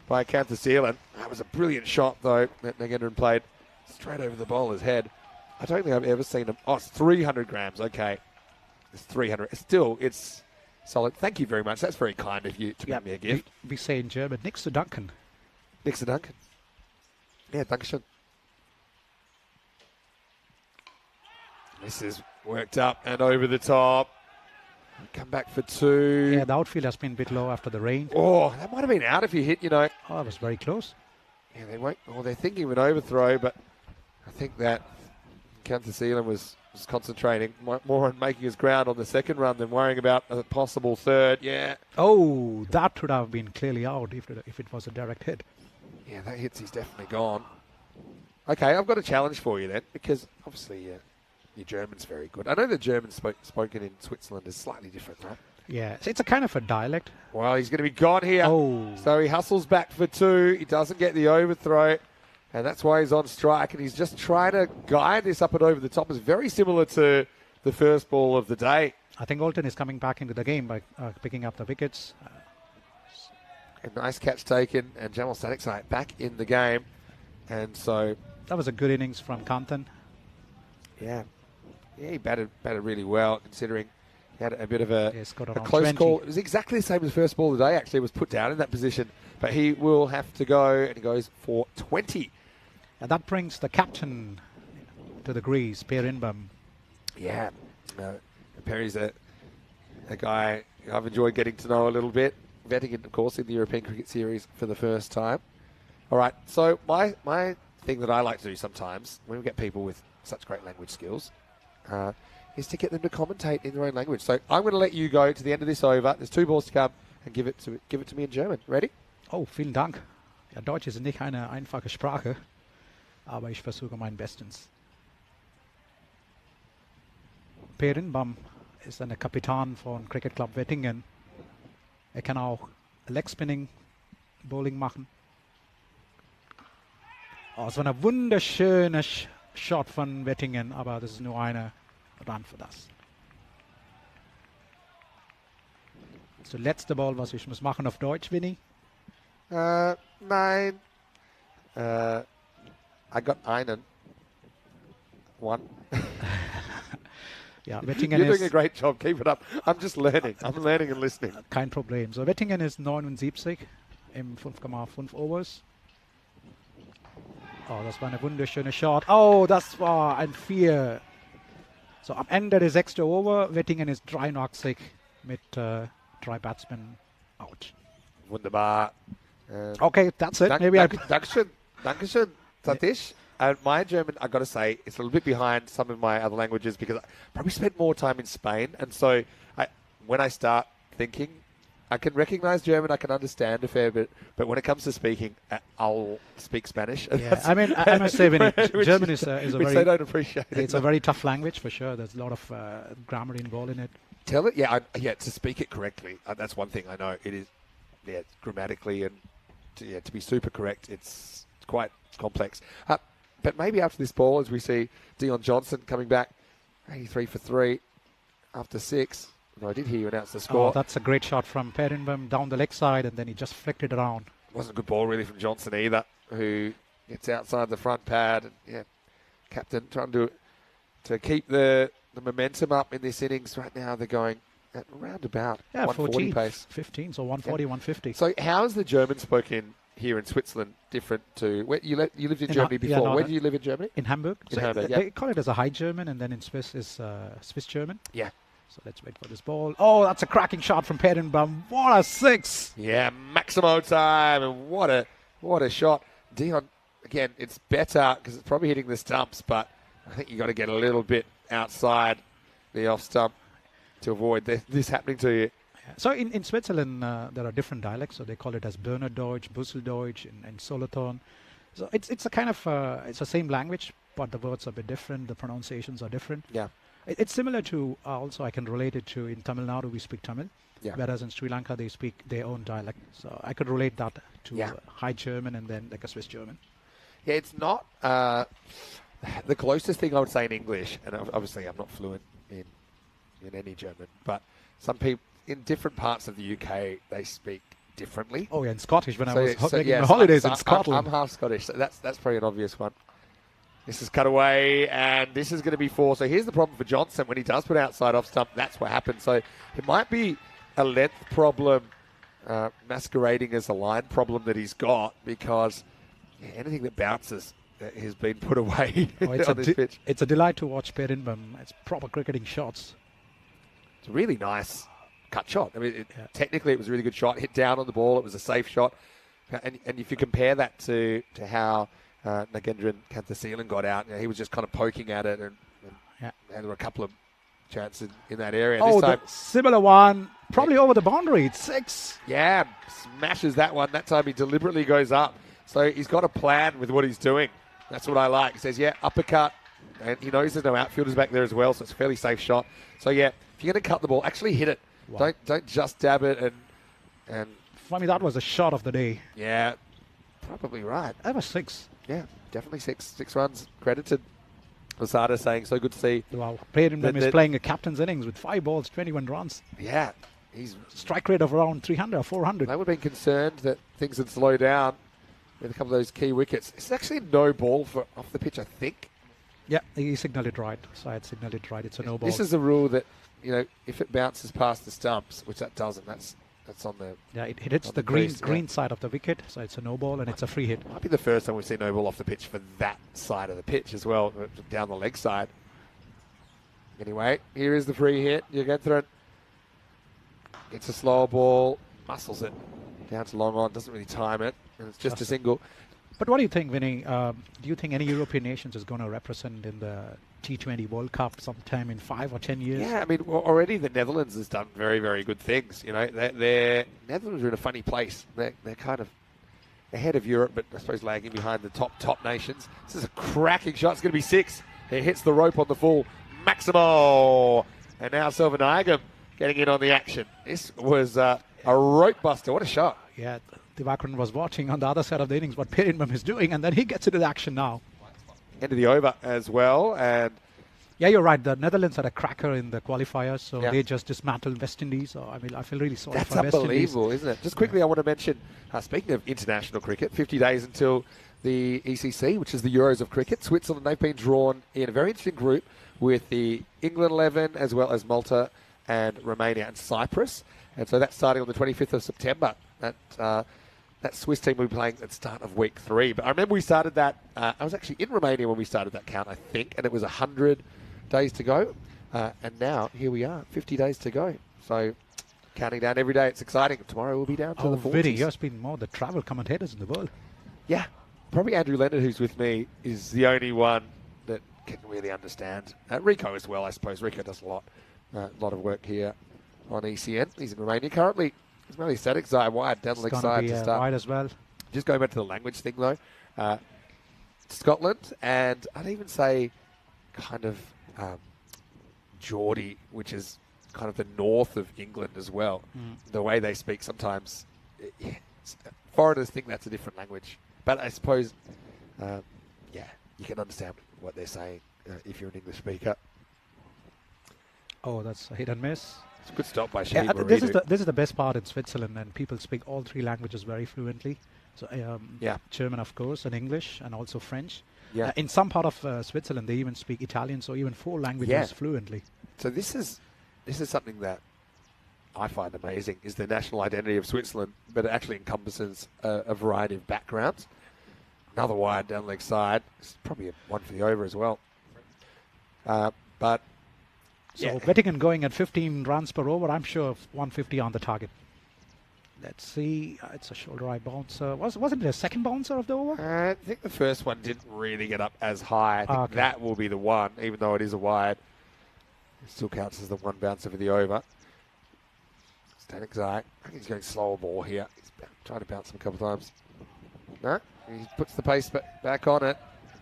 A: by Kantha Sealand. That was a brilliant shot, though, that Nagendran played straight over the bowler's head. I don't think I've ever seen them. Oh, it's 300 grams. Okay. It's 300. It's solid. Thank you very much. That's very kind of you to bring me a gift.
B: We say in German, nix zu danken.
A: Nix zu danken. Yeah, Dankeschön. This is worked up and over the top. Come back for 2.
B: Yeah, the outfield has been a bit low after the rain.
A: Oh, that might have been out if you hit,
B: Oh, that was very close.
A: Yeah, they won't. Oh, they're thinking of an overthrow, but I think that Kantha Sealand was was concentrating more on making his ground on the second run than worrying about a possible third. Yeah.
B: Oh, that would have been clearly out if it was a direct hit.
A: Yeah, that hits. He's definitely gone. Okay, I've got a challenge for you then, because obviously your German's very good. I know the German spoken in Switzerland is slightly different, right?
B: Yeah, so it's a kind of a dialect.
A: Well, he's going to be gone here.
B: Oh.
A: So he hustles back for 2. He doesn't get the overthrow, and that's why he's on strike. And he's just trying to guide this up and over the top. It's very similar to the first ball of the day.
B: I think Alton is coming back into the game by picking up the wickets.
A: A nice catch taken, and Jamal Staticsite back in the game. And so...
B: That was a good innings from Kantan.
A: Yeah, he batted really well, considering he had a bit of a close
B: 20.
A: call. It was exactly the same as the first ball of the day, actually. It was put down in that position. But he will have to go, and he goes for 20.
B: And that brings the captain to the crease, Per Inbam.
A: Yeah, Perry's a guy I've enjoyed getting to know a little bit. Vetting in, of course, in the European Cricket Series for the first time. All right, so my thing that I like to do sometimes when we get people with such great language skills is to get them to commentate in their own language. So I'm going to let you go to the end of this over. There's 2 balls to come, and give it to me in German. Ready?
B: Oh, vielen Dank. Ja, Deutsch ist nicht eine einfache Sprache, aber ich versuche mein Bestens. Per Inbam ist ein Kapitän von Cricket Club Wettingen. Er kann auch Leg Spinning, Bowling machen. Oh, es war eine wunderschöne Shot von Wettingen, aber das ist nur eine Run für das. Das ist der letzte Ball, was ich muss machen auf Deutsch, Winnie.
A: Nein. I got einen. 1.
B: Ja, Wettingen
A: You're doing a great job. Keep it up. I'm just learning. I'm learning and listening.
B: Kein Problem. So, Wettingen ist 79 im 5,5 Overs. Oh, das war eine wunderschöne Shot. Oh, das war ein 4. So, am Ende der 6. Over. Wettingen ist 83 mit 3 Batsmen out.
A: Wunderbar.
B: Okay, that's it.
A: Dankeschön, Satish. And my German, I've got to say, it's a little bit behind some of my other languages because I probably spent more time in Spain. And so when I start thinking, I can recognize German, I can understand a fair bit. But when it comes to speaking, I'll speak Spanish.
B: Yeah, I mean, I must say, German is a
A: which
B: very...
A: they don't appreciate.
B: It's a very tough language, for sure. There's a lot of grammar involved in it.
A: Tell it, yeah, to speak it correctly. That's one thing I know. It is, grammatically and to be super correct, it's quite complex. But maybe after this ball, as we see Dion Johnson coming back, 83 for 3 after 6. No, I did hear you announce the score.
B: Oh, that's a great shot from Per Inbam down the leg side, and then he just flicked it around.
A: Wasn't a good ball really from Johnson either, who gets outside the front pad. And captain trying to keep the momentum up in this innings. Right now they're going at around about 140 pace.
B: 15, so 140, 150.
A: So how is the German spoken here in Switzerland different to where you lived in Germany before?
B: Yeah,
A: where did you live in Germany?
B: In Hamburg.
A: In Hamburg,
B: They call it as a High German, and then in Swiss is Swiss German.
A: Yeah.
B: So let's wait for this ball. Oh, that's a cracking shot from Per Inbam. What a 6!
A: Yeah, Maximo time, and what a shot. Dion, again, it's better because it's probably hitting the stumps, but I think you got to get a little bit outside the off stump to avoid this happening to you.
B: So in Switzerland, there are different dialects. So they call it as Bernerdeutsch, Busseldeutsch, and Solothurn. So it's a kind of it's the same language, but the words are a bit different. The pronunciations are different.
A: Yeah.
B: It's similar to also I can relate it to in Tamil Nadu we speak Tamil, whereas in Sri Lanka they speak their own dialect. So I could relate that to High German and then like a Swiss German.
A: Yeah, it's not the closest thing I would say in English, and obviously I'm not fluent in any German, but some people in different parts of the UK they speak differently.
B: Oh yeah, in Scottish when I was making my holidays in Scotland.
A: I'm half Scottish, so that's probably an obvious one. This is cut away, and this is going to be 4. So here's the problem for Johnson. When he does put outside off stump, that's what happens. So it might be a length problem masquerading as a line problem that he's got because anything that bounces has been put away on this pitch.
B: It's a delight to watch Per Inbam. It's proper cricketing shots.
A: It's a really nice cut shot. I mean, technically it was a really good shot. Hit down on the ball. It was a safe shot. And if you compare that to how... Nagendran Kanthasilan got out. He was just kind of poking at it and
B: Yeah.
A: And there were a couple of chances in that area.
B: Oh,
A: this time,
B: the similar one. Probably over the boundary. It's 6.
A: yeah, smashes that one. That time he deliberately goes up. So he's got a plan with what he's doing. That's what I like. He says, yeah, uppercut. And he knows there's no outfielders back there as well, so it's a fairly safe shot. So, yeah, if you're going to cut the ball, actually hit it.
B: Wow.
A: Don't just dab it and
B: For me, that was a shot of the day.
A: yeah, probably right.
B: That was 6.
A: Yeah, definitely 6 runs credited. Lasada saying, so good to see.
B: Wow. Braden is playing a captain's innings with 5 balls, 21 runs.
A: Yeah, he's
B: Strike rate of around 300 or 400.
A: They would have been concerned that things would slow down with a couple of those key wickets. It's actually no ball for off the pitch, I think.
B: Yeah, he signaled it right. So I had signaled it right. It's a no ball.
A: This is a rule that, if it bounces past the stumps, which that doesn't, that's on the...
B: Yeah, it hits the green side of the wicket, so it's a no ball and it's a free hit.
A: Might be the first time we've seen no ball off the pitch for that side of the pitch as well, down the leg side. Anyway, here is the free hit. You get through it. It's a slower ball, muscles it down to long on, doesn't really time it, and it's just a single.
B: But what do you think, Vinny? Do you think any European nations is going to represent in the T20 World Cup sometime in 5 or 10 years?
A: Yeah, I mean, already the Netherlands has done very, very good things. They're Netherlands are in a funny place. They're kind of ahead of Europe, but I suppose lagging behind the top nations. This is a cracking shot. It's going to be 6. It hits the rope on the full. Maximo! And now Selvanayagam getting in on the action. This was a rope buster. What a shot.
B: Yeah, Divakran was watching on the other side of the innings what Pirinbam is doing, and then he gets into the action now.
A: End of the over as well. And
B: yeah, you're right. The Netherlands had a cracker in the qualifiers, so
A: yeah,
B: they just dismantled West Indies. So, I mean, I feel really sorry
A: that's
B: for West Indies.
A: unbelievable, isn't it? Just quickly, I want to mention, speaking of international cricket, 50 days until the ECC, which is the Euros of cricket. Switzerland, they've been drawn in a very interesting group with the England 11 as well as Malta and Romania and Cyprus. And so that's starting on the 25th of September. That Swiss team will be playing at the start of week 3. But I remember we started that, I was actually in Romania when we started that count, I think, and it was 100 days to go. And now, here we are, 50 days to go. So, counting down every day, it's exciting. Tomorrow we'll be down to the 40s.
B: Vinny, you've been more the travel commentators in the world.
A: Yeah. Probably Andrew Leonard, who's with me, is the only one that can really understand. Rico as well, I suppose. Rico does a lot of work here on ECN. He's in Romania currently. It's really static side wide, down the leg side to start.
B: Wide as well.
A: Just going back to the language thing though, Scotland and I'd even say kind of Geordie, which is kind of the north of England as well. The way they speak sometimes, foreigners think that's a different language. But I suppose, you can understand what they're saying if you're an English speaker.
B: Oh, that's a hit and miss.
A: It's a good stop by Shane.
B: This is the best part in Switzerland, and people speak all 3 languages very fluently. So German, of course, and English, and also French.
A: Yeah.
B: In some part of Switzerland, they even speak Italian, so even 4 languages fluently.
A: So this is something that I find amazing, is the national identity of Switzerland, but it actually encompasses a variety of backgrounds. Another wide down leg side. It's probably a one for the over as well. But
B: so Bettingham going at 15 runs per over, I'm sure 150 on the target. Let's see. It's a shoulder eye bouncer. Wasn't it a second bouncer of the over?
A: I think the first one didn't really get up as high. I think that will be the one, even though it is a wide. It still counts as the one bouncer for the over. Static Zai. I think he's going slower ball here. He's trying to bounce him a couple of times. No, he puts the pace back on it.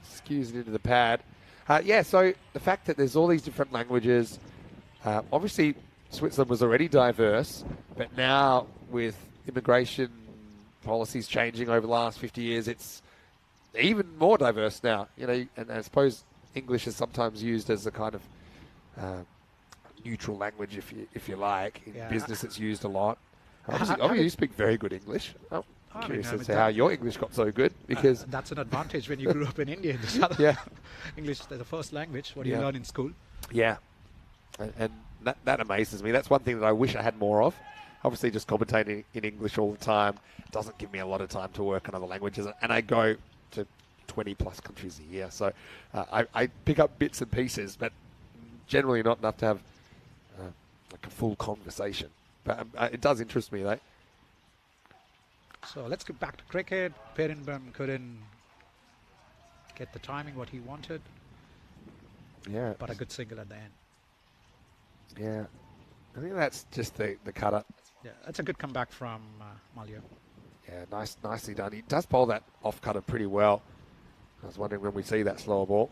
A: Skews it into the pad. So the fact that there's all these different languages, obviously Switzerland was already diverse, but now with immigration policies changing over the last 50 years, it's even more diverse now. And I suppose English is sometimes used as a kind of neutral language, if you like. In business, it's used a lot. Obviously, you speak very good English. I'm curious as to how your English got so good, because
B: that's an advantage when you grew up in India. English is the first language. What do you learn in school?
A: Yeah, and that amazes me. That's one thing that I wish I had more of. Obviously, just commentating in English all the time doesn't give me a lot of time to work on other languages, and I go to 20 plus countries a year, so I pick up bits and pieces, but generally not enough to have like a full conversation. But it does interest me, though.
B: So let's get back to cricket. Pirinbam couldn't get the timing what he wanted.
A: Yeah.
B: but a good single at the end.
A: Yeah. I think that's just the cutter.
B: Yeah, that's a good comeback from Malia.
A: Yeah, nicely done. He does bowl that off cutter pretty well. I was wondering when we see that slower ball.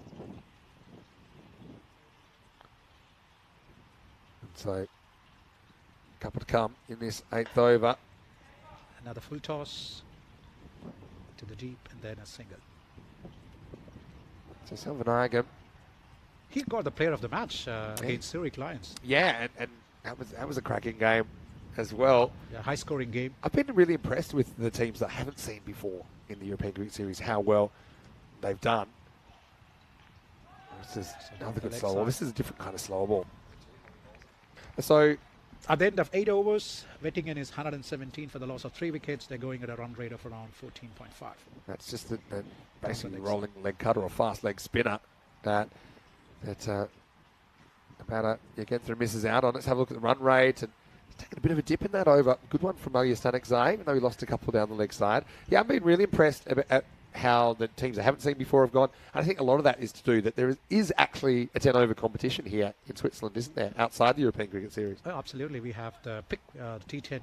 A: And so, a couple to come in this 8th over.
B: Another full toss to the deep, and then a single.
A: So Selvanagan.
B: He got the player of the match against Zurich Lions.
A: Yeah, and that was a cracking game as well.
B: Yeah, high-scoring game.
A: I've been really impressed with the teams that I haven't seen before in the European Cricket Series, how well they've done. This is another good slow ball. This is a different kind of slow ball. So,
B: at the end of 8 overs, Wettingen is 117 for the loss of 3 wickets. They're going at a run rate of around 14.5.
A: That's just the basically rolling leg cutter or fast leg spinner that you get through, misses out on. Let's have a look at the run rate. And he's taken a bit of a dip in that over. Good one from Malia Stanekzai, even though he lost a couple down the leg side. Yeah, I've been really impressed at how the teams I haven't seen before have gone. And I think a lot of that is to do that there is actually a 10 over competition here in Switzerland, isn't there, outside the European Cricket Series?
B: Oh, absolutely. We have the T10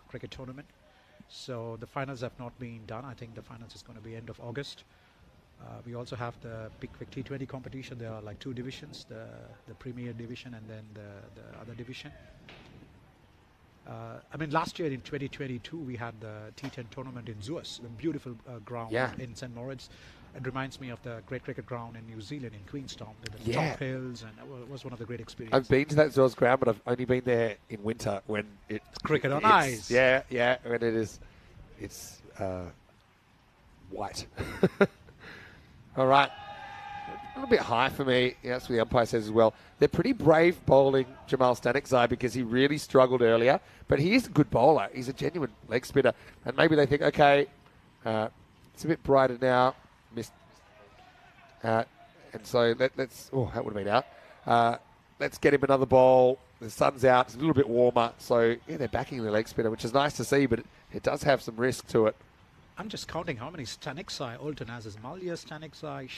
B: cricket tournament. So the finals have not been done. I think the finals is going to be end of August. We also have the Pickwick T20 competition. There are like 2 divisions, the Premier Division and then the other division. I mean, last year in 2022, we had the T10 tournament in Zuas, the beautiful ground in St. Moritz. It reminds me of the great cricket ground in New Zealand, in Queenstown, with the top hills, and it was one of the great experiences.
A: I've been to that Zuas ground, but I've only been there in winter when it's
B: cricket on ice.
A: Yeah, when it's white. All right. A little bit high for me. Yeah, that's what the umpire says as well. They're pretty brave bowling Jamal Stanekzai because he really struggled earlier, but he is a good bowler. He's a genuine leg spinner. And maybe they think, okay, it's a bit brighter now. Missed. And so let's, that would have been out. Let's get him another bowl. The sun's out. It's a little bit warmer. So, yeah, they're backing the leg spinner, which is nice to see, but it does have some risk to it.
B: I'm just counting how many Stanekzai Alton has. Is Malia Stanekzai,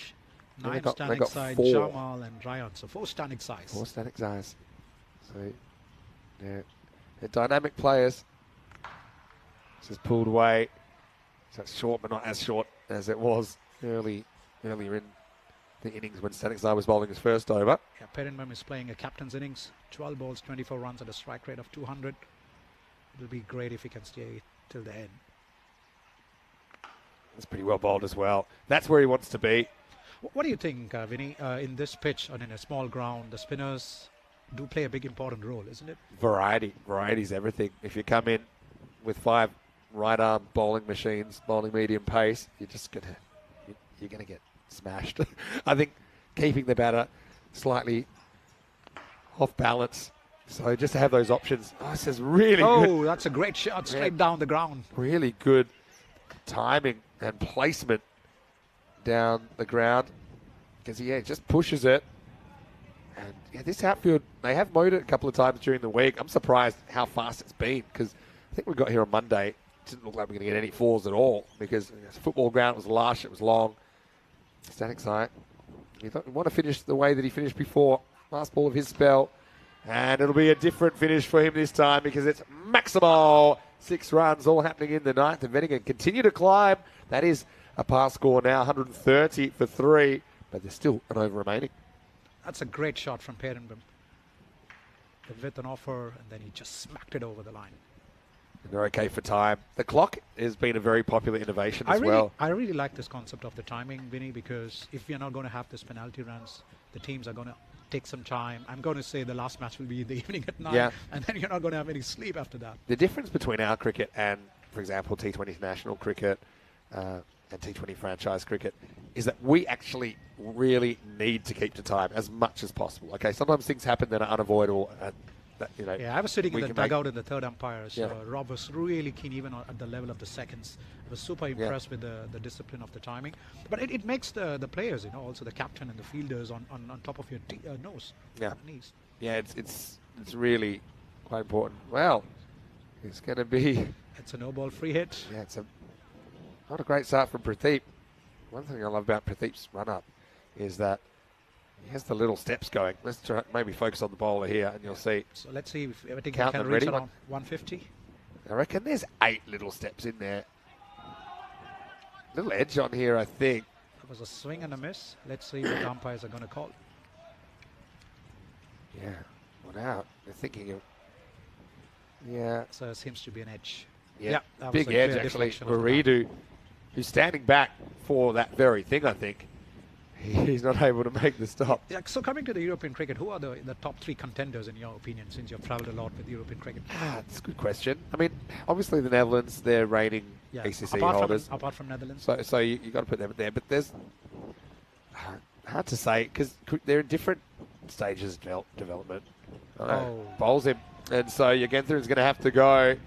B: 9
A: they got
B: Stanekzai,
A: 4.
B: Jamal and Ryan. So 4 Stanekzais.
A: 4 Stanekzais. So, yeah, they're dynamic players. This is pulled away. So it's short, but not as short as it was earlier in the innings when Stanekzai was bowling his first over.
B: Yeah, Perenbom is playing a captain's innings. 12 balls, 24 runs at a strike rate of 200. It'll be great if he can stay till the end.
A: That's pretty well bowled as well. That's where he wants to be.
B: What do you think, Vinny, in this pitch and in a small ground, the spinners do play a big important role, isn't it?
A: Variety. Variety's everything. If you come in with 5 right-arm bowling machines, bowling medium pace, you're gonna get smashed. I think keeping the batter slightly off balance. So just to have those options. Oh, this is really good.
B: Oh, that's a great shot straight down the ground.
A: Really good timing and placement down the ground, because he just pushes it. And this outfield, they have mowed it a couple of times during the week. I'm surprised how fast it's been, because I think we got here on Monday. It didn't look like we were going to get any falls at all, because the football ground was lush, it was long. Stanekzai, you want to finish the way that he finished before. Last ball of his spell, and it'll be a different finish for him this time, because it's Maximo. 6 runs, all happening in the 9th, and Wettingen continue to climb. That is a pass score now, 130 for 3, but there's still an over remaining.
B: That's a great shot from Perenbom. With an offer, and then he just smacked it over the line.
A: And they're okay for time. The clock has been a very popular innovation as well.
B: I really like this concept of the timing, Vinny, because if we are not going to have this penalty runs, the teams are going to take some time. I'm going to say the last match will be in the evening at 9, and then you're not going to have any sleep after that.
A: The difference between our cricket and, for example, T20 international cricket and T20 franchise cricket is that we actually really need to keep to time as much as possible. Okay, sometimes things happen that are unavoidable. And that,
B: yeah, I was sitting in the dugout in the third umpire, so Rob was really keen even at the level of the seconds. I was super impressed with the discipline of the timing. But it makes the players, also the captain and the fielders on top of your nose, knees.
A: Yeah, it's really quite important. Well, it's going to be...
B: It's a no-ball free hit.
A: Yeah, it's not a great start from Pradeep. One thing I love about Pradeep's run-up is that He has the little steps going. Let's try, maybe focus on the bowler here, and you'll see.
B: So let's see if everything
A: Count
B: can
A: them
B: reach
A: ready.
B: around 150.
A: I reckon there's 8 little steps in there. Little edge on here, I think.
B: It was a swing and a miss. Let's see what the umpires are going to call.
A: Yeah, one out. They're thinking of. Yeah.
B: So it seems to be an edge.
A: Yeah,
B: that was
A: big
B: a
A: edge
B: clear
A: actually.
B: deflection of the bat.
A: Maridu, who's standing back for that very thing, I think. He's not able to make the stop.
B: Yeah, so coming to the European cricket, who are the top 3 contenders in your opinion, since you've travelled a lot with European cricket?
A: That's a good question. I mean, obviously the Netherlands, they're reigning ACC holders.
B: Apart from Netherlands.
A: So you got to put them there. But there's hard to say because they're in different stages of development. Bowls him. And so Yagentharan's going to have to go.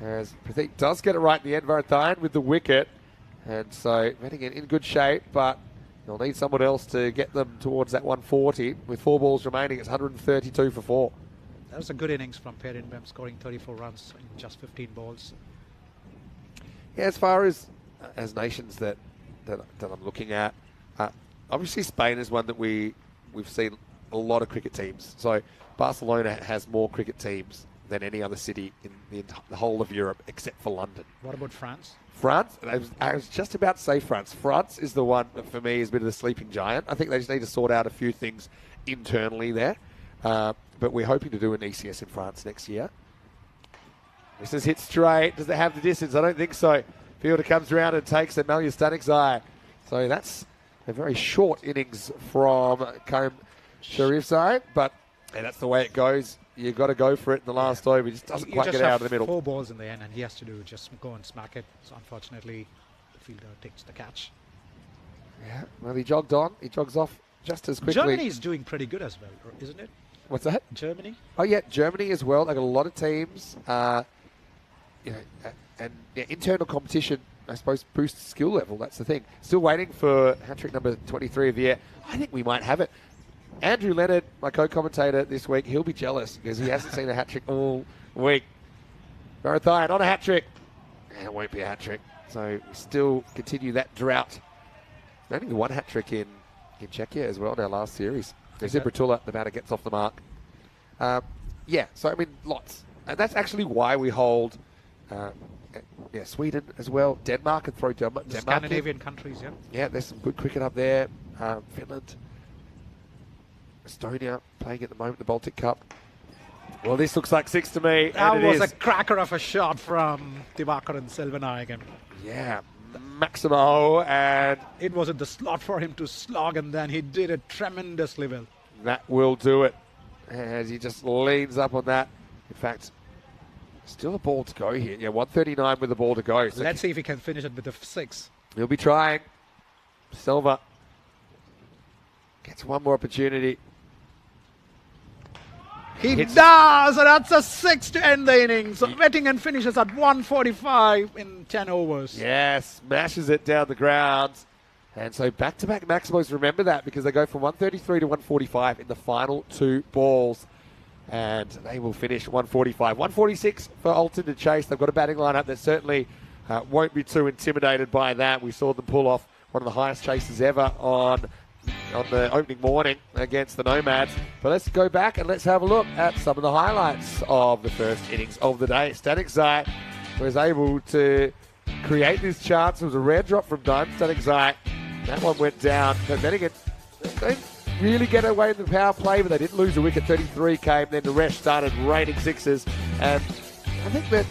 A: As Pratik does get it right in the end, Varathan with the wicket. And so Vetting in good shape, but they'll need someone else to get them towards that 140. With 4 balls remaining, it's 132 for 4.
B: That was a good innings from Perinbem, scoring 34 runs in just 15 balls.
A: Yeah, as far as nations that I'm looking at, obviously Spain is one that we've seen a lot of cricket teams. So Barcelona has more cricket teams than any other city in the whole of Europe except for London.
B: What about France?
A: France, I was just about to say France. France is the one that for me is a bit of the sleeping giant. I think they just need to sort out a few things internally there. But we're hoping to do an ECS in France next year. This is hit straight. Does it have the distance? I don't think so. Fielder comes around and takes it. Malia Stanic's eye. So that's a very short innings from Karim Sharif's eye. But that's the way it goes. You've got to go for it in the last over. He just doesn't quite get out of the middle.
B: 4 balls in the end, and he has to just go and smack it. So unfortunately, the fielder takes the catch.
A: Yeah, well, he jogged on. He jogs off just as quickly.
B: Germany is doing pretty good as well, isn't it?
A: What's that?
B: Germany?
A: Oh, yeah, Germany as well. They've got a lot of teams. Internal competition, I suppose, boosts skill level. That's the thing. Still waiting for hat-trick number 23 of the year. I think we might have it. Andrew Leonard, my co-commentator this week, he'll be jealous because he hasn't seen a hat-trick all week. Varathan on a hat-trick. And it won't be a hat-trick. So we still continue that drought. Only the 1 hat-trick in Czechia as well in our last series. Zibratullah, the batter, gets off the mark. So I mean, lots. And that's actually why we hold Sweden as well. Denmark and throw Denmark.
B: The Scandinavian countries, yeah.
A: Yeah, there's some good cricket up there. Finland. Estonia playing at the moment, the Baltic Cup. Well, this looks like 6 to me.
B: That was a cracker of a shot from Divakaran Selvanayagan.
A: Yeah, Maximo, and
B: it was at the slot for him to slog, and then he did it tremendously well.
A: That will do it. As he just leans up on that. In fact, still a ball to go here. Yeah, 139 with the ball to go. So
B: let's see if he can finish it with the 6.
A: He'll be trying. Silva gets one more opportunity.
B: He does! And that's a 6 to end the innings. So Vettingen finishes at 145 in 10 overs.
A: Yes, smashes it down the ground. And so back-to-back Maximos, remember that, because they go from 133 to 145 in the final 2 balls. And they will finish 145. 146 for Alton to chase. They've got a batting lineup that certainly won't be too intimidated by that. We saw them pull off one of the highest chases ever on the opening morning against the Nomads. But let's go back and let's have a look at some of the highlights of the first innings of the day. Static Zai was able to create this chance. It was a rare drop from Dunn. Static Zai, that one went down. But then again, they really get away in the power play, but they didn't lose a wicket. 33 came, then the rest started raining 6s. And I think that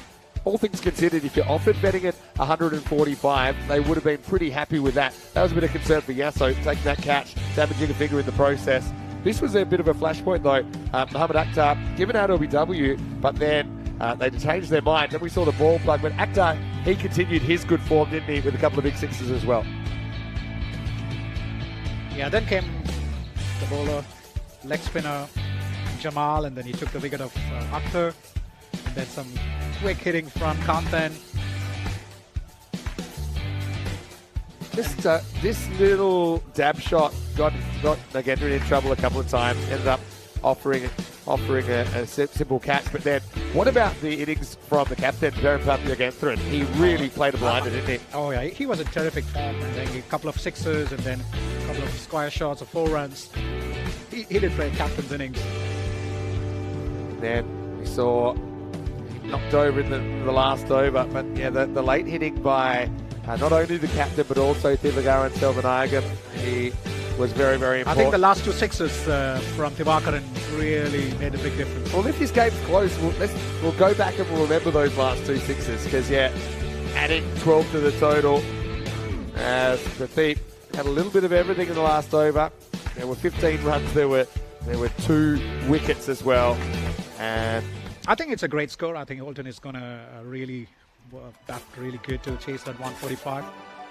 A: all things considered, if you offered betting at 145, they would have been pretty happy with that. That was a bit of concern for Yasso, taking that catch, damaging a finger in the process. This was a bit of a flashpoint, though. Mohammad Akhtar given out LBW, but then they changed their mind. Then we saw the ball plug, but Akhtar, he continued his good form, didn't he, with a couple of big 6s as well.
B: Yeah, then came the bowler, leg spinner, Jamal, and then he took the wicket of Akhtar. And then some quick hitting from Kanthan.
A: This little dab shot got Nagendra in trouble a couple of times. Ended up offering a simple catch. But then, what about the innings from the captain, Veerapat Nagendra? He really played a blinder, didn't he?
B: Oh yeah, he was in terrific form. And then a couple of 6s, and then a couple of square shots of 4 runs. he did play captain's innings.
A: Then we saw he knocked over in the last over, but yeah, the late hitting by not only the captain but also Thivagaran Selvanayagam, he was very, very important.
B: I think the last 2 sixes from Thivakaran really made a big difference.
A: Well, if this game's close, we'll go back and we'll remember those last 2 sixes, because yeah, adding 12 to the total, as Pradeep had a little bit of everything in the last over. There were 15 runs, there were 2 wickets as well, and
B: I think it's a great score. I think Holton is going to really bat really good to chase that 145.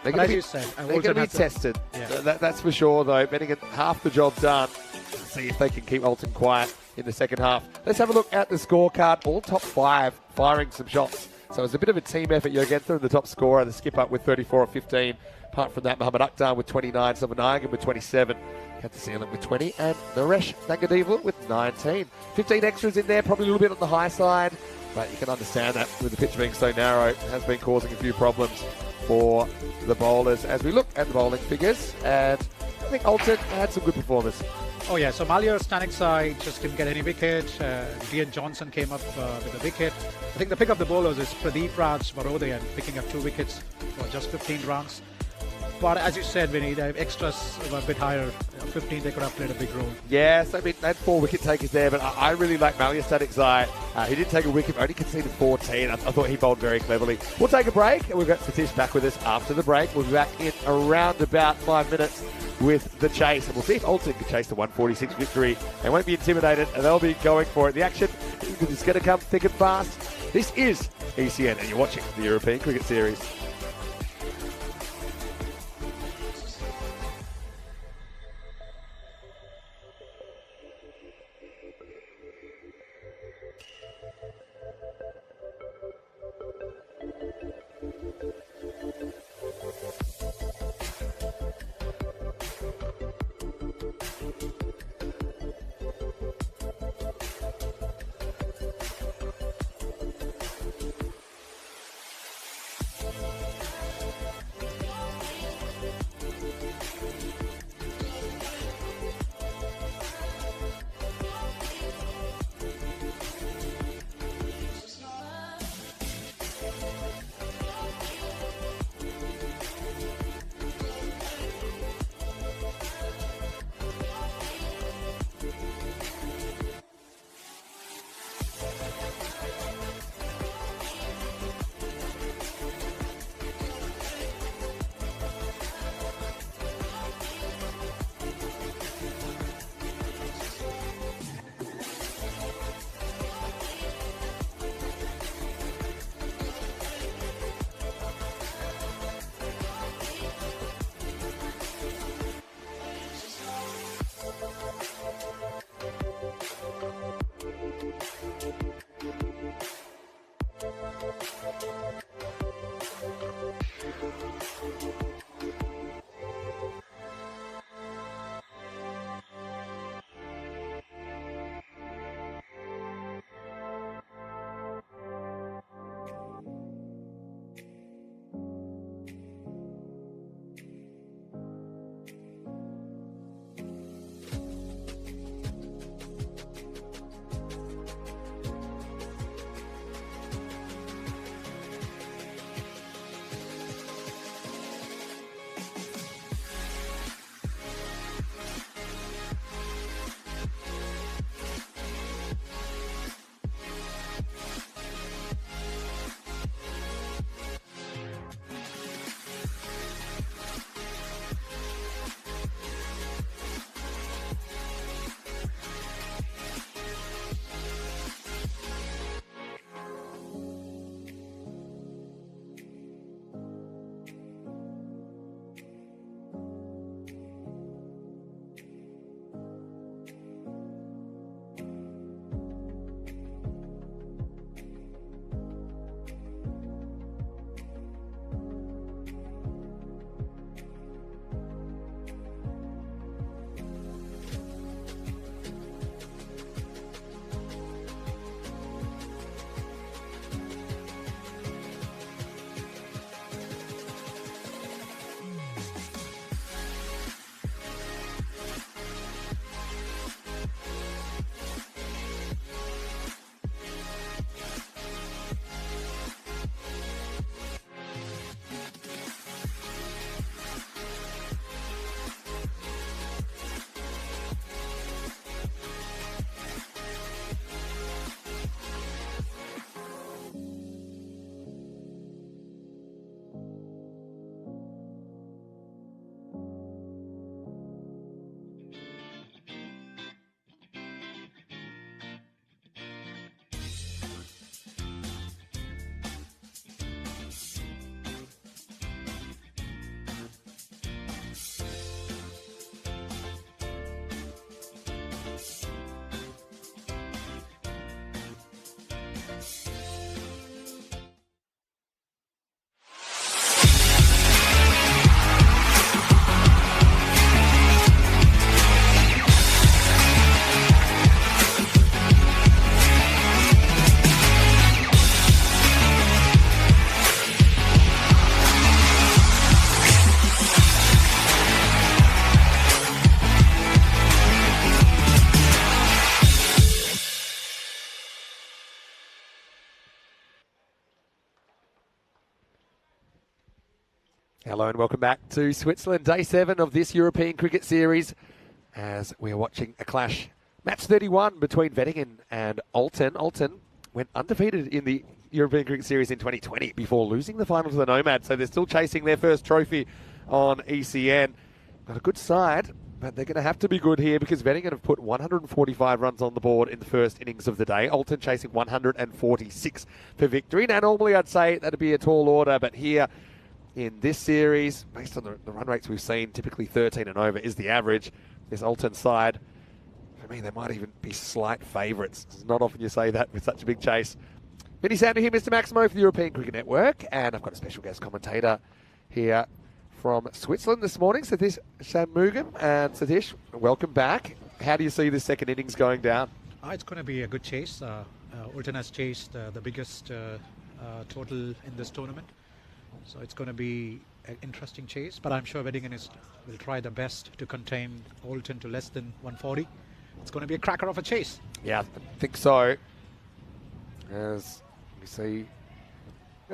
A: They're
B: But
A: going
B: as
A: to
B: you said,
A: be tested.
B: Yeah.
A: That's for sure, though. Betting at half the job done. See if they can keep Alton quiet in the second half. Let's have a look at the scorecard. All top 5 firing some shots. So it's a bit of a team effort. Yogentha, the top scorer, the skip up with 34 of 15. Apart from that, Muhammad Akhtar with 29, Selvanayagam with 27. Kathy Sealand with 20, and Naresh Nangadeval with 19. 15 extras in there, probably a little bit on the high side, but you can understand that with the pitch being so narrow, it has been causing a few problems for the bowlers. As we look at the bowling figures, and I think Alton had some good performers.
B: Oh yeah, so Malia standing side just didn't get any wicket. Dean Johnson came up with a wicket. I think the pick of the bowlers is Pradeep Raj Barodayan picking up 2 wickets for just 15 runs. But as you said, Vinny, the extras were a bit higher. 15, they could have played a big role.
A: Yes, I mean, they had 4 wicket takers there, but I really like Malia Static's eye. He did take a wicket, only conceded 14. I thought he bowled very cleverly. We'll take a break, and we've got Satish back with us after the break. We'll be back in around about 5 minutes with the chase, and we'll see if Alton can chase the 146 victory. They won't be intimidated, and they'll be going for it. The action is going to come thick and fast. This is ECN, and you're watching the European Cricket Series. Hello and welcome back to Switzerland, day 7 of this European Cricket Series, as we're watching a clash. Match 31 between Vettingen and Alton. Alton went undefeated in the European Cricket Series in 2020 before losing the final to the Nomads, so they're still chasing their first trophy on ECN. Got a good side, but they're going to have to be good here because Vettingen have put 145 runs on the board in the first innings of the day. Alton chasing 146 for victory. Now, normally I'd say that'd be a tall order, but here in this series, based on the run rates we've seen, typically 13 and over is the average. This Alton side, for me, they might even be slight favourites. It's not often you say that with such a big chase. Many sound to here, Mr. Maximo for the European Cricket Network, and I've got a special guest commentator here from Switzerland this morning, Satish Shanmugam. And Satish, welcome back. How do you see this second innings going down?
B: It's going to be a good chase. Alton has chased the biggest total in this tournament. So it's going to be an interesting chase, but I'm sure Vettingen will try the best to contain Alton to less than 140. It's going to be a cracker of a chase.
A: Yeah, I think so. As you see,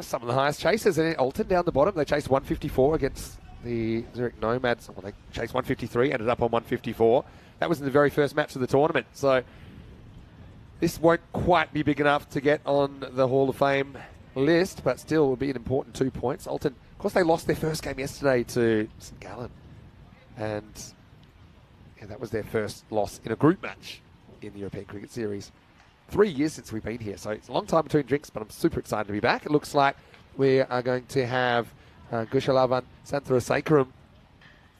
A: some of the highest chases. And Alton down the bottom, they chased 154 against the Zurich Nomads. Well, they chased 153, ended up on 154. That was in the very first match of the tournament. So this won't quite be big enough to get on the Hall of Fame list, but still will be an important 2 points. Alton, of course, they lost their first game yesterday to St Gallen, and yeah, that was their first loss in a group match in the European Cricket Series. 3 years since we've been here, so it's a long time between drinks, but I'm super excited to be back. It looks like we are going to have Gushalavan Santharasekharam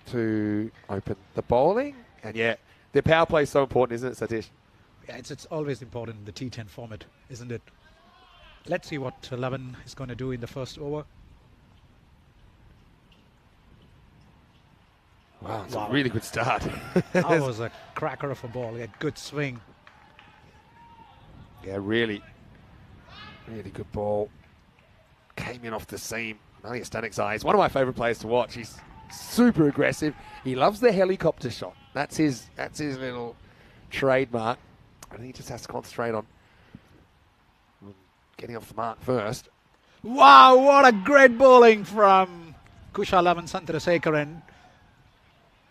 A: to open the bowling, and yeah, their power play is so important, isn't it, Satish?
B: Yeah, it's always important in the T10 format, isn't it? Let's see what 11 is going to do in the first over.
A: Wow, it's a really good start.
B: That was a cracker of a ball. A good swing.
A: Yeah, really good ball. Came in off the seam. Malia Stanik's eye. He's one of my favourite players to watch. He's super aggressive. He loves the helicopter shot. That's his little trademark. I think he just has to concentrate on getting off the mark first.
B: Wow, what a great bowling from Kushalavan Santharasekharan.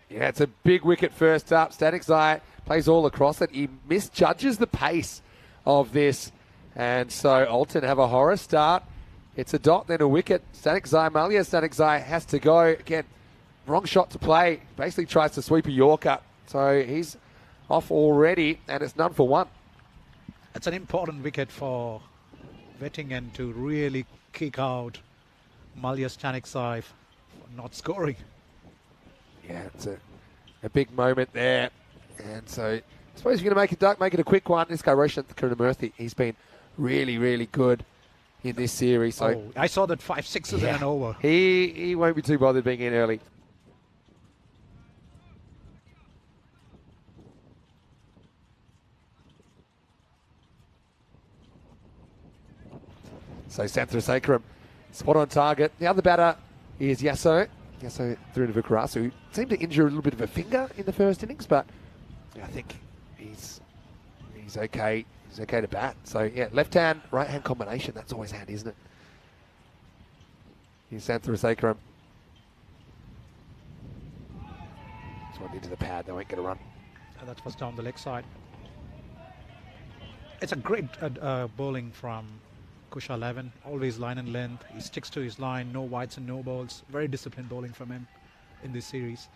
A: Yeah, it's a big wicket first up. Stanik's eye plays all across it. He misjudges the pace of this. And so Alton have a horror start. It's a dot, then a wicket. Stanik's eye, Malia Stanik's eye has to go. Again, wrong shot to play. Basically tries to sweep a Yorker. So he's off already, and it's none for one.
B: It's an important wicket for Vettingen to really kick out Malia Stanik's eye for not scoring.
A: Yeah, it's a big moment there. And so I suppose if you're going to make a duck, make it a quick one. This guy, Roshan Karunamurthy, he's been really, really good in this series. So
B: I saw that 5 6s in an over.
A: He won't be too bothered being in early. So Santharasekharam, spot on target. The other batter is Yasso. Yasso threw to Vikarasu, who seemed to injure a little bit of a finger in the first innings, but I think he's okay. He's okay to bat. So yeah, left hand, right hand combination. That's always handy, isn't it? Here's Santharasekharam. This one into the pad. They won't get a run.
B: And that was down the leg side. It's a great bowling from Kushalavan. Always line and length. He sticks to his line. No wides and no balls. Very disciplined bowling from him in this series.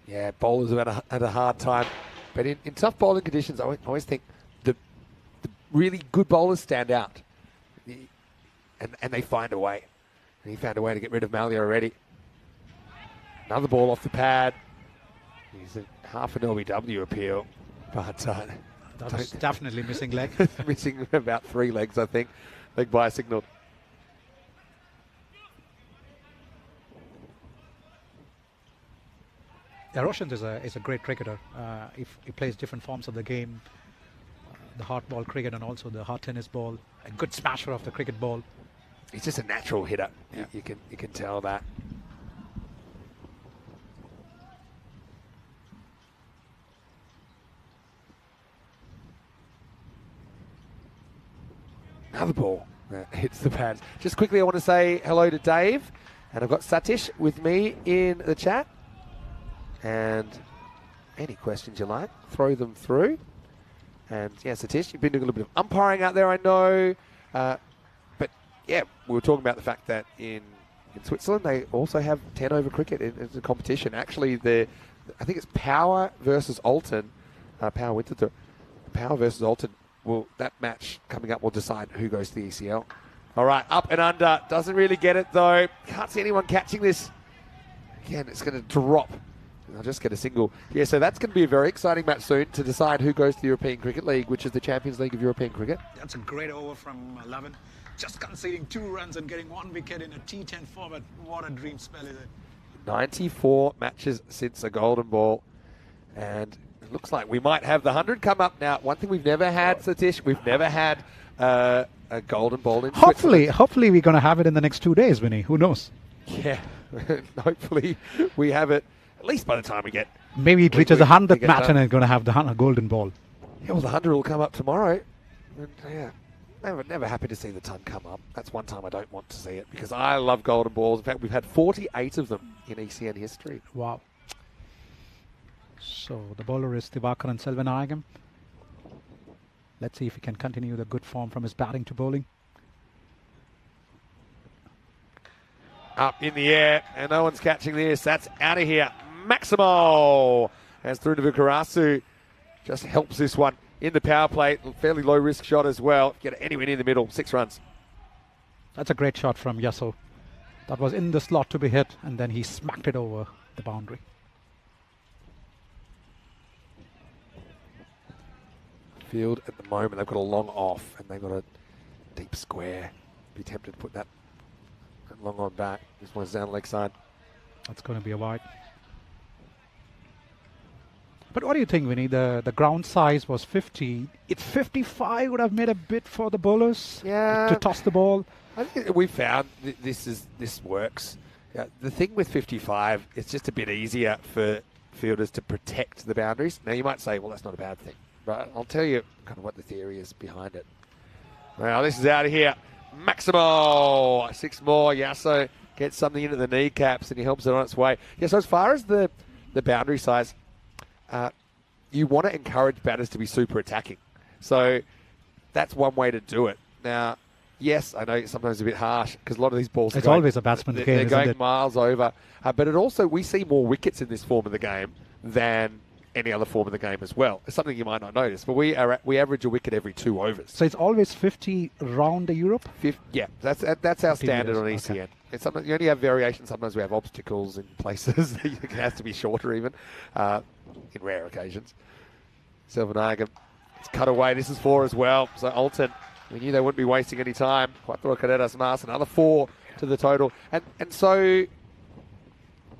A: Yeah, bowlers have had a hard time. But in tough bowling conditions, I always think the really good bowlers stand out. And they find a way. And he found a way to get rid of Malia already. Another ball off the pad. He's a half an LBW appeal. But
B: that was definitely missing leg.
A: missing about 3 legs, I think. Leg by signal.
B: Yeah, Roshan is a great cricketer. He plays different forms of the game. The hard ball cricket and also the hard tennis ball. A good smasher of the cricket ball.
A: He's just a natural hitter.
B: Yeah.
A: You can tell that. Another ball that hits the pads. Just quickly, I want to say hello to Dave And I've got Satish with me in the chat. And any questions you like, throw them through. And yeah, Satish, you've been doing a little bit of umpiring out there, I know. But yeah, we were talking about the fact that in Switzerland, they also have 10 over cricket in the competition. Actually, I think it's Power versus Alton. Power Winterthur. Power versus Alton. Well, that match coming up will decide who goes to the ECL. All right, up and under. Doesn't really get it, though. Can't see anyone catching this. Again, it's going to drop. I'll just get a single. Yeah, so that's going to be a very exciting match soon to decide who goes to the European Cricket League, which is the Champions League of European Cricket.
C: That's a great over from Levin. Just conceding 2 runs and getting 1 wicket in a T10 format. What a dream spell is it?
A: 94 matches since a golden ball. And it looks like we might have the 100 come up now. One thing we've never had, Satish, we've never had a golden ball in
B: Hopefully we're going to have it in the next 2 days, Vinny. Who knows?
A: Yeah, hopefully we have it at least by the time we get...
B: Maybe it reaches the 100th match and it's going to have the golden ball.
A: Yeah, well, the 100 will come up tomorrow. And, yeah, never happy to see the ton come up. That's one time I don't want to see it because I love golden balls. In fact, we've had 48 of them in ECN history.
B: Wow. So the bowler is Divakaran Selvanayagam. Let's see if he can continue the good form from his batting to bowling.
A: Up in the air, and no one's catching this. That's out of here. Maximo as through to Vukarasu. Just helps this one in the power play. Fairly low risk shot as well. Get it anywhere in the middle. 6 runs.
B: That's a great shot from Yasso. That was in the slot to be hit, and then he smacked it over the boundary.
A: Field at the moment, they've got a long off, and they've got a deep square. Be tempted to put that long on back. This one's down leg side.
B: That's going to be a wide. But what do you think, Vinny? The ground size was 50. It's 55 would have made a bit for the bowlers to toss the ball.
A: I think we found this works. Yeah, the thing with 55, it's just a bit easier for fielders to protect the boundaries. Now, you might say, well, that's not a bad thing. But I'll tell you kind of what the theory is behind it. Well, this is out of here. Maximo, 6 more. Yasso gets something into the kneecaps and he helps it on its way. Yeah, so as far as the boundary size, you want to encourage batters to be super attacking. So that's one way to do it. Now, yes, I know sometimes it's a bit harsh because a lot of these balls
B: it's always a batsman's game,
A: they're going miles over. But it also, we see more wickets in this form of the game than any other form of the game as well. It's something you might not notice, but we average a wicket every 2 overs.
B: So it's always 50 round the Europe?
A: Yeah, that's our standard on ECN. Okay. It's something, you only have variations. Sometimes we have obstacles in places. It has to be shorter even, in rare occasions. Selvanayagam, it's cut away. This is 4 as well. So Alton, we knew they wouldn't be wasting any time. Quattro Cadetas Mas, another 4 to the total. And so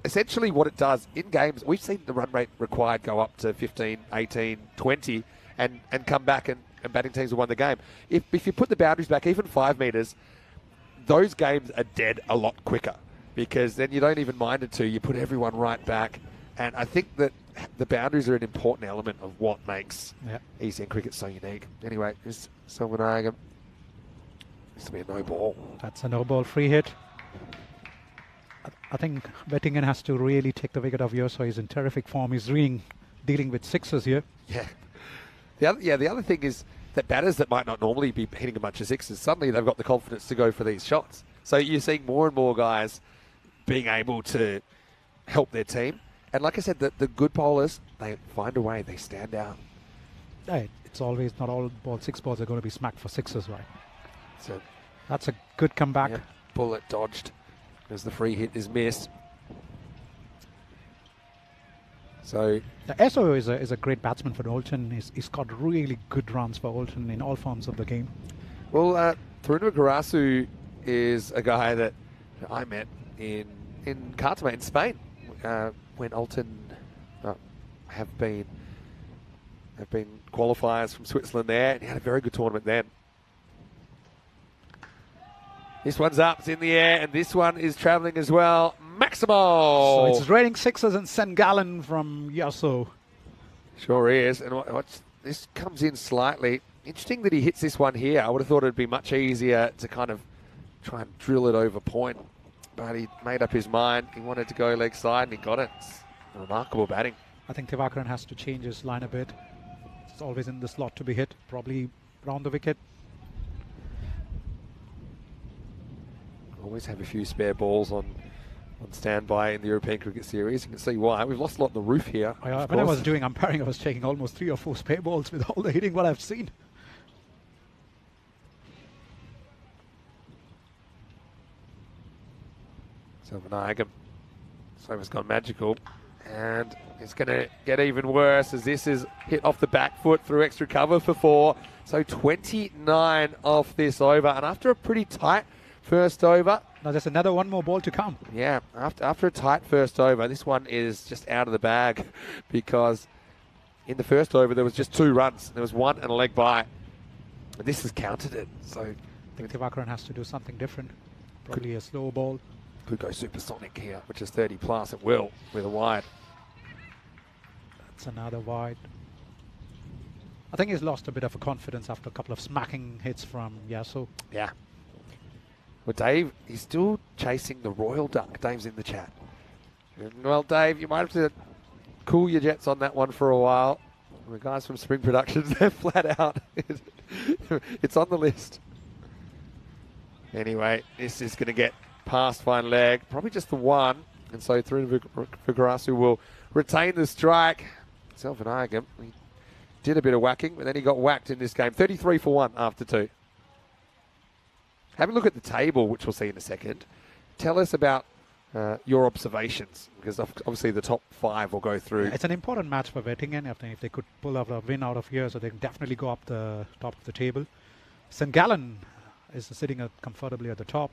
A: essentially what it does in games, we've seen the run rate required go up to 15, 18, 20 and come back and batting teams have won the game. If you put the boundaries back even 5 metres, those games are dead a lot quicker because then you don't even mind it to. You put everyone right back. And I think that the boundaries are an important element of what makes ECN cricket so unique. Anyway, this Selvanayagam. This will be a no ball.
B: That's a no ball free hit. I think Bettingen has to really take the wicket off here, so he's in terrific form. He's dealing with 6s here.
A: Yeah. The other thing is that batters that might not normally be hitting a bunch of 6s, suddenly they've got the confidence to go for these shots. So you're seeing more and more guys being able to help their team. And like I said, the good bowlers, they find a way. They stand out.
B: Hey, it's always not all 6 balls are going to be smacked for 6s, right?
A: So
B: that's a good comeback.
A: Yep, bullet dodged as the free hit is missed. So
B: the Esso is a great batsman for Alton. He's got really good runs for Alton in all forms of the game.
A: Well, Tharuna Garasu is a guy that I met in Cartama in Spain when Alton have been qualifiers from Switzerland there, and he had a very good tournament then. This one's up, it's in the air, and this one is travelling as well. Maximo!
B: So it's raining 6s and St. Gallen from Yasso.
A: Sure is. And this comes in slightly. Interesting that he hits this one here. I would have thought it would be much easier to kind of try and drill it over point. but he made up his mind. He wanted to go leg side and he got it. It's remarkable batting.
B: I think Tevakaran has to change his line a bit. It's always in the slot to be hit, probably round the wicket.
A: Always have a few spare balls on standby in the European Cricket Series. You can see why. We've lost a lot on the roof here.
B: When I was doing umpiring, I was taking almost 3 or 4 spare balls with all the hitting what I've seen.
A: So Vinayagam. Soma's gone magical. And it's going to get even worse as this is hit off the back foot through extra cover for 4. So 29 off this over. And after a pretty tight first over.
B: Now there's one more ball to come.
A: Yeah, after a tight first over, this one is just out of the bag because in the first over there was just 2 runs. There was 1 and a leg by. And this has countered it. So
B: I think Tevakaran has to do something different. Probably a slow ball.
A: Could go supersonic here, which is 30 plus. It will with a wide.
B: That's another wide. I think he's lost a bit of a confidence after a couple of smacking hits from Yasso.
A: Yeah. Well, Dave, he's still chasing the Royal Duck. Dave's in the chat. Well, Dave, you might have to cool your jets on that one for a while. The guys from Spring Productions, they're flat out. It's on the list. Anyway, this is going to get past fine leg. Probably just the 1. And so through Vigarasu will retain the strike. Vinayagam, he did a bit of whacking, but then he got whacked in this game. 33 for 1 after 2. Have a look at the table, which we'll see in a second. Tell us about your observations, because obviously the top 5 will go through.
B: It's an important match for Vettingen. I think if they could pull out a win out of here, so they can definitely go up the top of the table. St. Gallen is sitting comfortably at the top.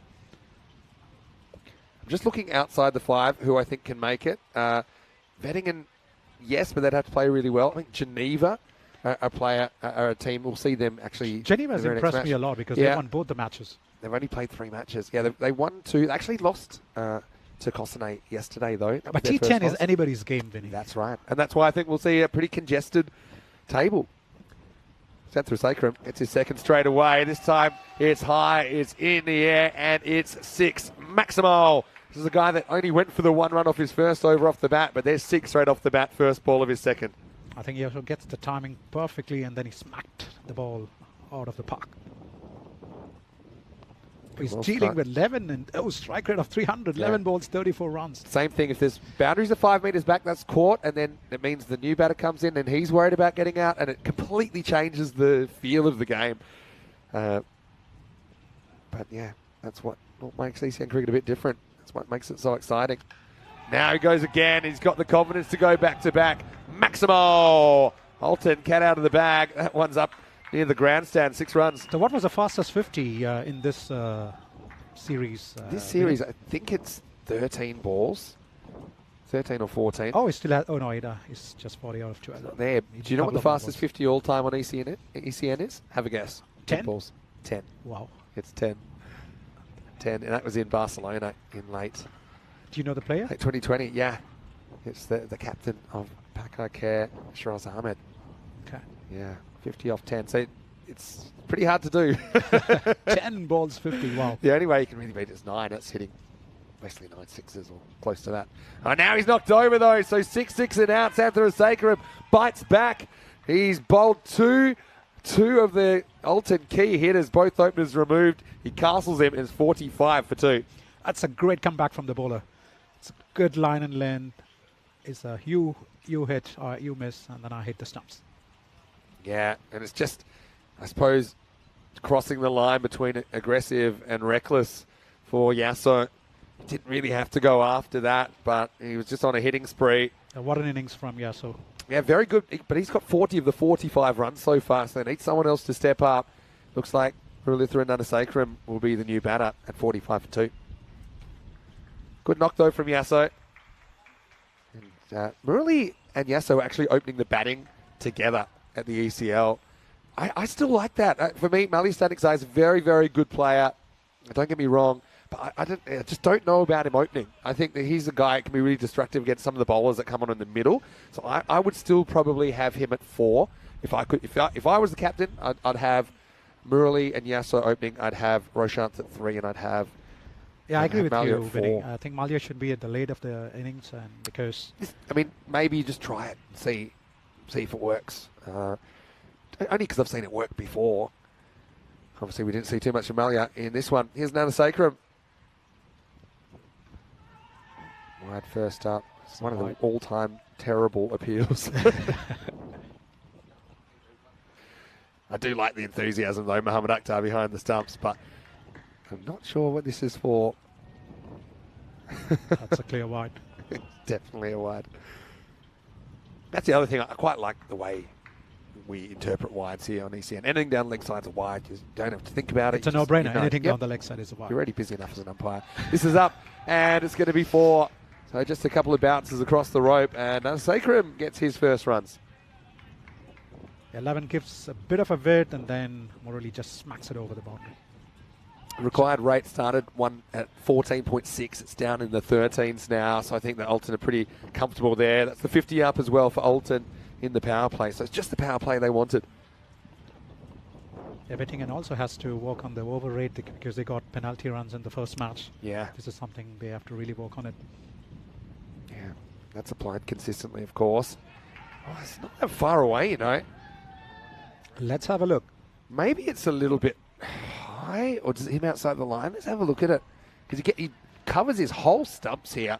A: I'm just looking outside the 5, who I think can make it. Vettingen, yes, but they'd have to play really well. I think Geneva, a team, we'll see them actually.
B: Geneva has impressed me a lot because they won both the matches.
A: They've only played 3 matches. Yeah, they won 2. They actually lost to Kosane yesterday, though.
B: But T10 is anybody's game, Vinny.
A: That's right. And that's why I think we'll see a pretty congested table. Chandrasekaran gets his second straight away. This time it's high, it's in the air, and it's 6. Maximo. This is a guy that only went for the 1 run off his first over off the bat, but there's 6 straight off the bat, first ball of his second.
B: I think he also gets the timing perfectly, and then he smacked the ball out of the park. He's dealing with 11 and strike rate of 300, 11 balls, 34 runs.
A: Same thing, if there's boundaries of 5 metres back, that's caught, and then it means the new batter comes in and he's worried about getting out, and it completely changes the feel of the game. But yeah, that's what makes ECN cricket a bit different. That's what makes it so exciting. Now he goes again. He's got the confidence to go back-to-back. Maximo! Alton, cat out of the bag. That one's up near the grandstand, 6 runs.
B: So what was the fastest 50 in this series?
A: This series, I think it's 13 balls. 13 or 14.
B: Oh, he still has... Oh, no, he's just 40 out of 12.
A: There. Do you know what the fastest 50 all-time on ECN is? Have a guess.
B: 10
A: balls. 10.
B: Wow.
A: It's 10. 10, and that was in Barcelona in late.
B: Do you know the player?
A: Late 2020, yeah. It's the captain of Pakai Care, Shiraz Ahmed.
B: Okay.
A: Yeah, 50 off 10. So it's pretty hard to do.
B: 10 balls, 50, wow.
A: The only way you can really beat it is 9. That's hitting basically 9 sixes or close to that. Oh, now he's knocked over though, so 6 and out. Chandrasekaran bites back. He's bowled 2 of the Alton key hitters, both openers removed. He castles him and it's 45 for 2.
B: That's a great comeback from the bowler. It's a good line and length. It's a you hit or you miss, and then I hit the stumps.
A: Yeah, and it's just, I suppose, crossing the line between aggressive and reckless for Yasso. He didn't really have to go after that, but he was just on a hitting spree.
B: What an innings from Yasso.
A: Yeah, very good, but he's got 40 of the 45 runs so far, so they need someone else to step up. Looks like Ralitha and Chandrasekaran will be the new batter at 45 for 2. Good knock, though, from Yasso. And Murali and Yasso actually opening the batting together at the ECL. I still like that. For me, Mali Stanikzai is a very, very good player. Don't get me wrong, but I just don't know about him opening. I think that he's a guy that can be really destructive against some of the bowlers that come on in the middle. So I would still probably have him at 4. If I was the captain, I'd have Murali and Yasso opening. I'd have Roshant at 3, and I'd have
B: Yeah, I agree with
A: Malia
B: you,
A: at
B: Vinny.
A: 4.
B: I think Malia should be at the late of the innings, and because
A: I mean, maybe you just try it and see if it works. Only because I've seen it work before. Obviously, we didn't see too much of Malia in this one. Here's Nanasakram. Wide first up. It's one of the all-time terrible appeals. I do like the enthusiasm, though, Mohammad Akhtar behind the stumps, but I'm not sure what this is for.
B: that's a clear wide.
A: It's definitely a wide. That's the other thing. I quite like the way we interpret wides here on ECN. Anything down leg side's a wide. You don't have to think about it.
B: It's a no-brainer.
A: You know.
B: Anything down the leg side is a wide.
A: You're already busy enough as an umpire. This is up, and it's going to be 4. So just a couple of bounces across the rope, and Sakram gets his first runs.
B: 11 gives a bit of a width, and then Murali just smacks it over the boundary.
A: Required rate started one at 14.6. It's down in the 13s now, so I think that Alton are pretty comfortable there. That's the 50 up as well for Alton in the power play. So it's just the power play they wanted.
B: Yeah, Bettingen also has to work on the over rate because they got penalty runs in the first match.
A: Yeah.
B: This is something they have to really work on it.
A: Yeah, that's applied consistently, of course. Oh, it's not that far away, you know.
B: Let's have a look.
A: Maybe it's a little bit high, or does it him outside the line? Let's have a look at it. Because he covers his whole stumps here.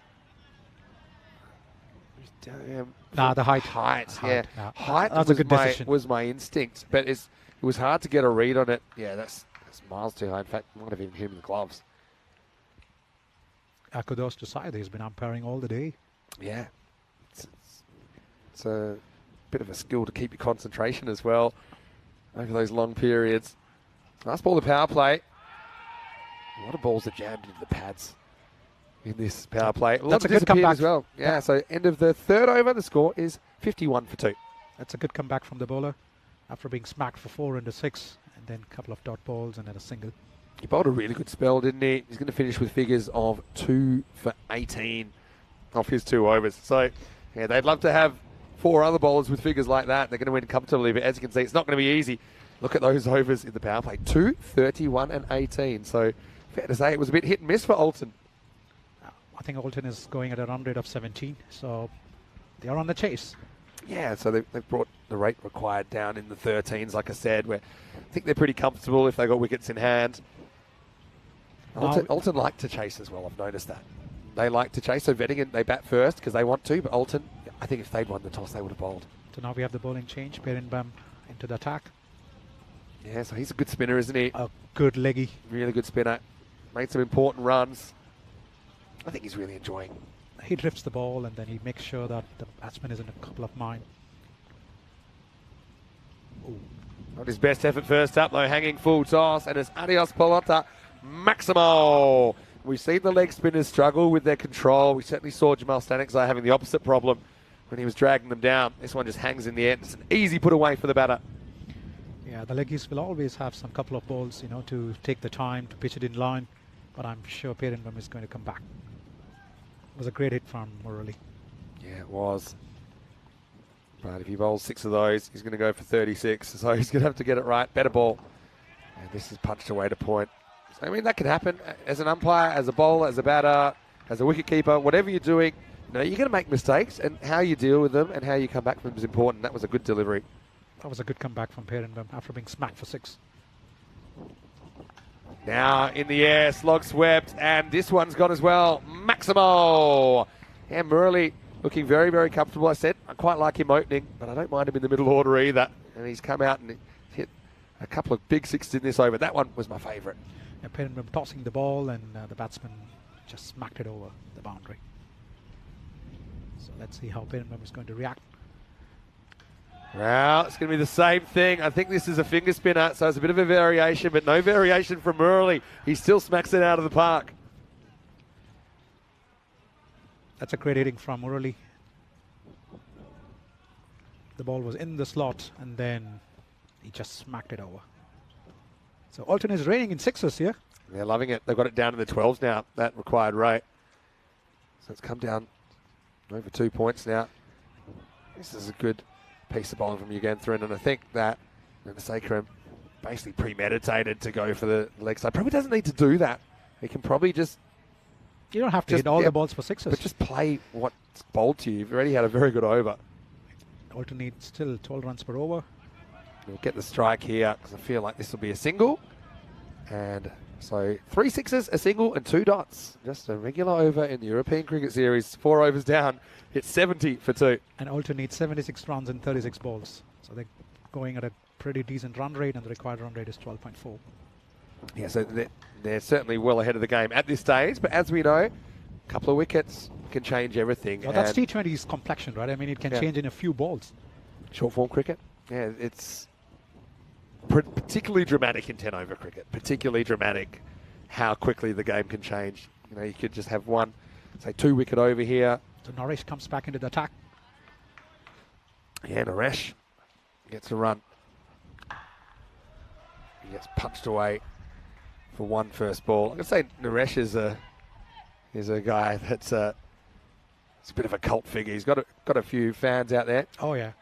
B: Nah, the height.
A: Height,
B: Yeah.
A: Height
B: That's a good decision.
A: was my instinct, but it was hard to get a read on it. Yeah, that's miles too high. In fact, might have even hit him in the gloves.
B: Kudos to Syed. He's been umpiring all the day.
A: Yeah. It's a bit of a skill to keep your concentration as well over those long periods. Last ball of power play. A lot of balls are jammed into the pads in this power play.
B: That's a good comeback
A: as well. Yeah, so end of the third over, the score is 51 for 2.
B: That's a good comeback from the bowler after being smacked for 4 into 6, and then a couple of dot balls and then a single.
A: He bowled a really good spell, didn't he? He's going to finish with figures of 2 for 18 off his 2 overs. So, yeah, they'd love to have 4 other bowlers with figures like that. They're going to win comfortably, but as you can see, it's not going to be easy. Look at those overs in the power play. 2, 31 and 18. So, fair to say it was a bit hit and miss for Alton.
B: I think Alton is going at a run rate of 17, so they are on the chase.
A: Yeah, so they've brought the rate required down in the 13s, like I said, where I think they're pretty comfortable if they got wickets in hand. Alton like to chase as well, I've noticed that. They like to chase, so Bettingen, they bat first because they want to, but Alton, I think if they'd won the toss, they would have bowled.
B: So now we have the bowling change, Perenbam into the attack.
A: Yeah, so he's a good spinner, isn't he?
B: A good leggy.
A: Really good spinner. Made some important runs. I think he's really enjoying.
B: He drifts the ball and then he makes sure that the batsman is in a couple of mine. Ooh.
A: Not his best effort first up, though, hanging full toss, and it's Adios Pelota Maximo. We've seen the leg spinners struggle with their control. We certainly saw Jamal Stanekzai having the opposite problem when he was dragging them down. This one just hangs in the end. It's an easy put away for the batter.
B: Yeah, the leggies will always have some couple of balls, you know, to take the time to pitch it in line, but I'm sure Perenbam is going to come back. It was a great hit from Murali.
A: Yeah, it was. But if he bowls 6 of those, he's going to go for 36. So he's going to have to get it right. Better ball. And this is punched away to point. So, I mean, that can happen as an umpire, as a bowler, as a batter, as a wicketkeeper, whatever you're doing. You know, you're going to make mistakes, and how you deal with them and how you come back from them is important. That was a good delivery.
B: That was a good comeback from Perenbam after being smacked for 6.
A: Now in the air, slog swept, and this one's gone as well. Maximo! And Murali looking very, very comfortable. I said I quite like him opening, but I don't mind him in the middle order either. And he's come out and hit a couple of big 6s in this over. That one was my favourite.
B: Yeah, Perenbam tossing the ball, and the batsman just smacked it over the boundary. So let's see how Perenbam is going to react.
A: Well, it's going to be the same thing. I think this is a finger spinner, so it's a bit of a variation, but no variation from Murali. He still smacks it out of the park.
B: That's a great hitting from Murali. The ball was in the slot, and then he just smacked it over. So Alton is reigning in 6s here.
A: They're loving it. They've got it down to the 12s now, that required rate. So it's come down over 2 points now. This is a good piece of bowling from Yuganthran, and I think that Sakram basically premeditated to go for the leg side. Probably doesn't need to do that. He can probably just
B: You don't have to hit all the balls for sixes.
A: But just play what's bowled to you. You've already had a very good over.
B: Alternate still 12 runs per over.
A: We'll get the strike here because I feel like this will be a single. And so 3 sixes, a single, and 2 dots. Just a regular over in the European Cricket Series. 4 overs down. It's 70 for 2.
B: And Alter needs 76 runs and 36 balls. So they're going at a pretty decent run rate, and the required run rate is 12.4.
A: Yeah, so they're certainly well ahead of the game at this stage. But as we know, a couple of wickets can change everything.
B: Well, that's T20's complexion, right? I mean, it can change in a few balls.
A: Short form cricket. Yeah, it's particularly dramatic in 10 over cricket. Particularly dramatic how quickly the game can change. You know, you could just have one, say 2 wicket over here.
B: So Naresh comes back into the attack.
A: Yeah, Naresh gets a run. He gets punched away for 1 first ball. I'm going to say Naresh is a guy that's he's a bit of a cult figure. He's got a few fans out there.
B: Oh, yeah.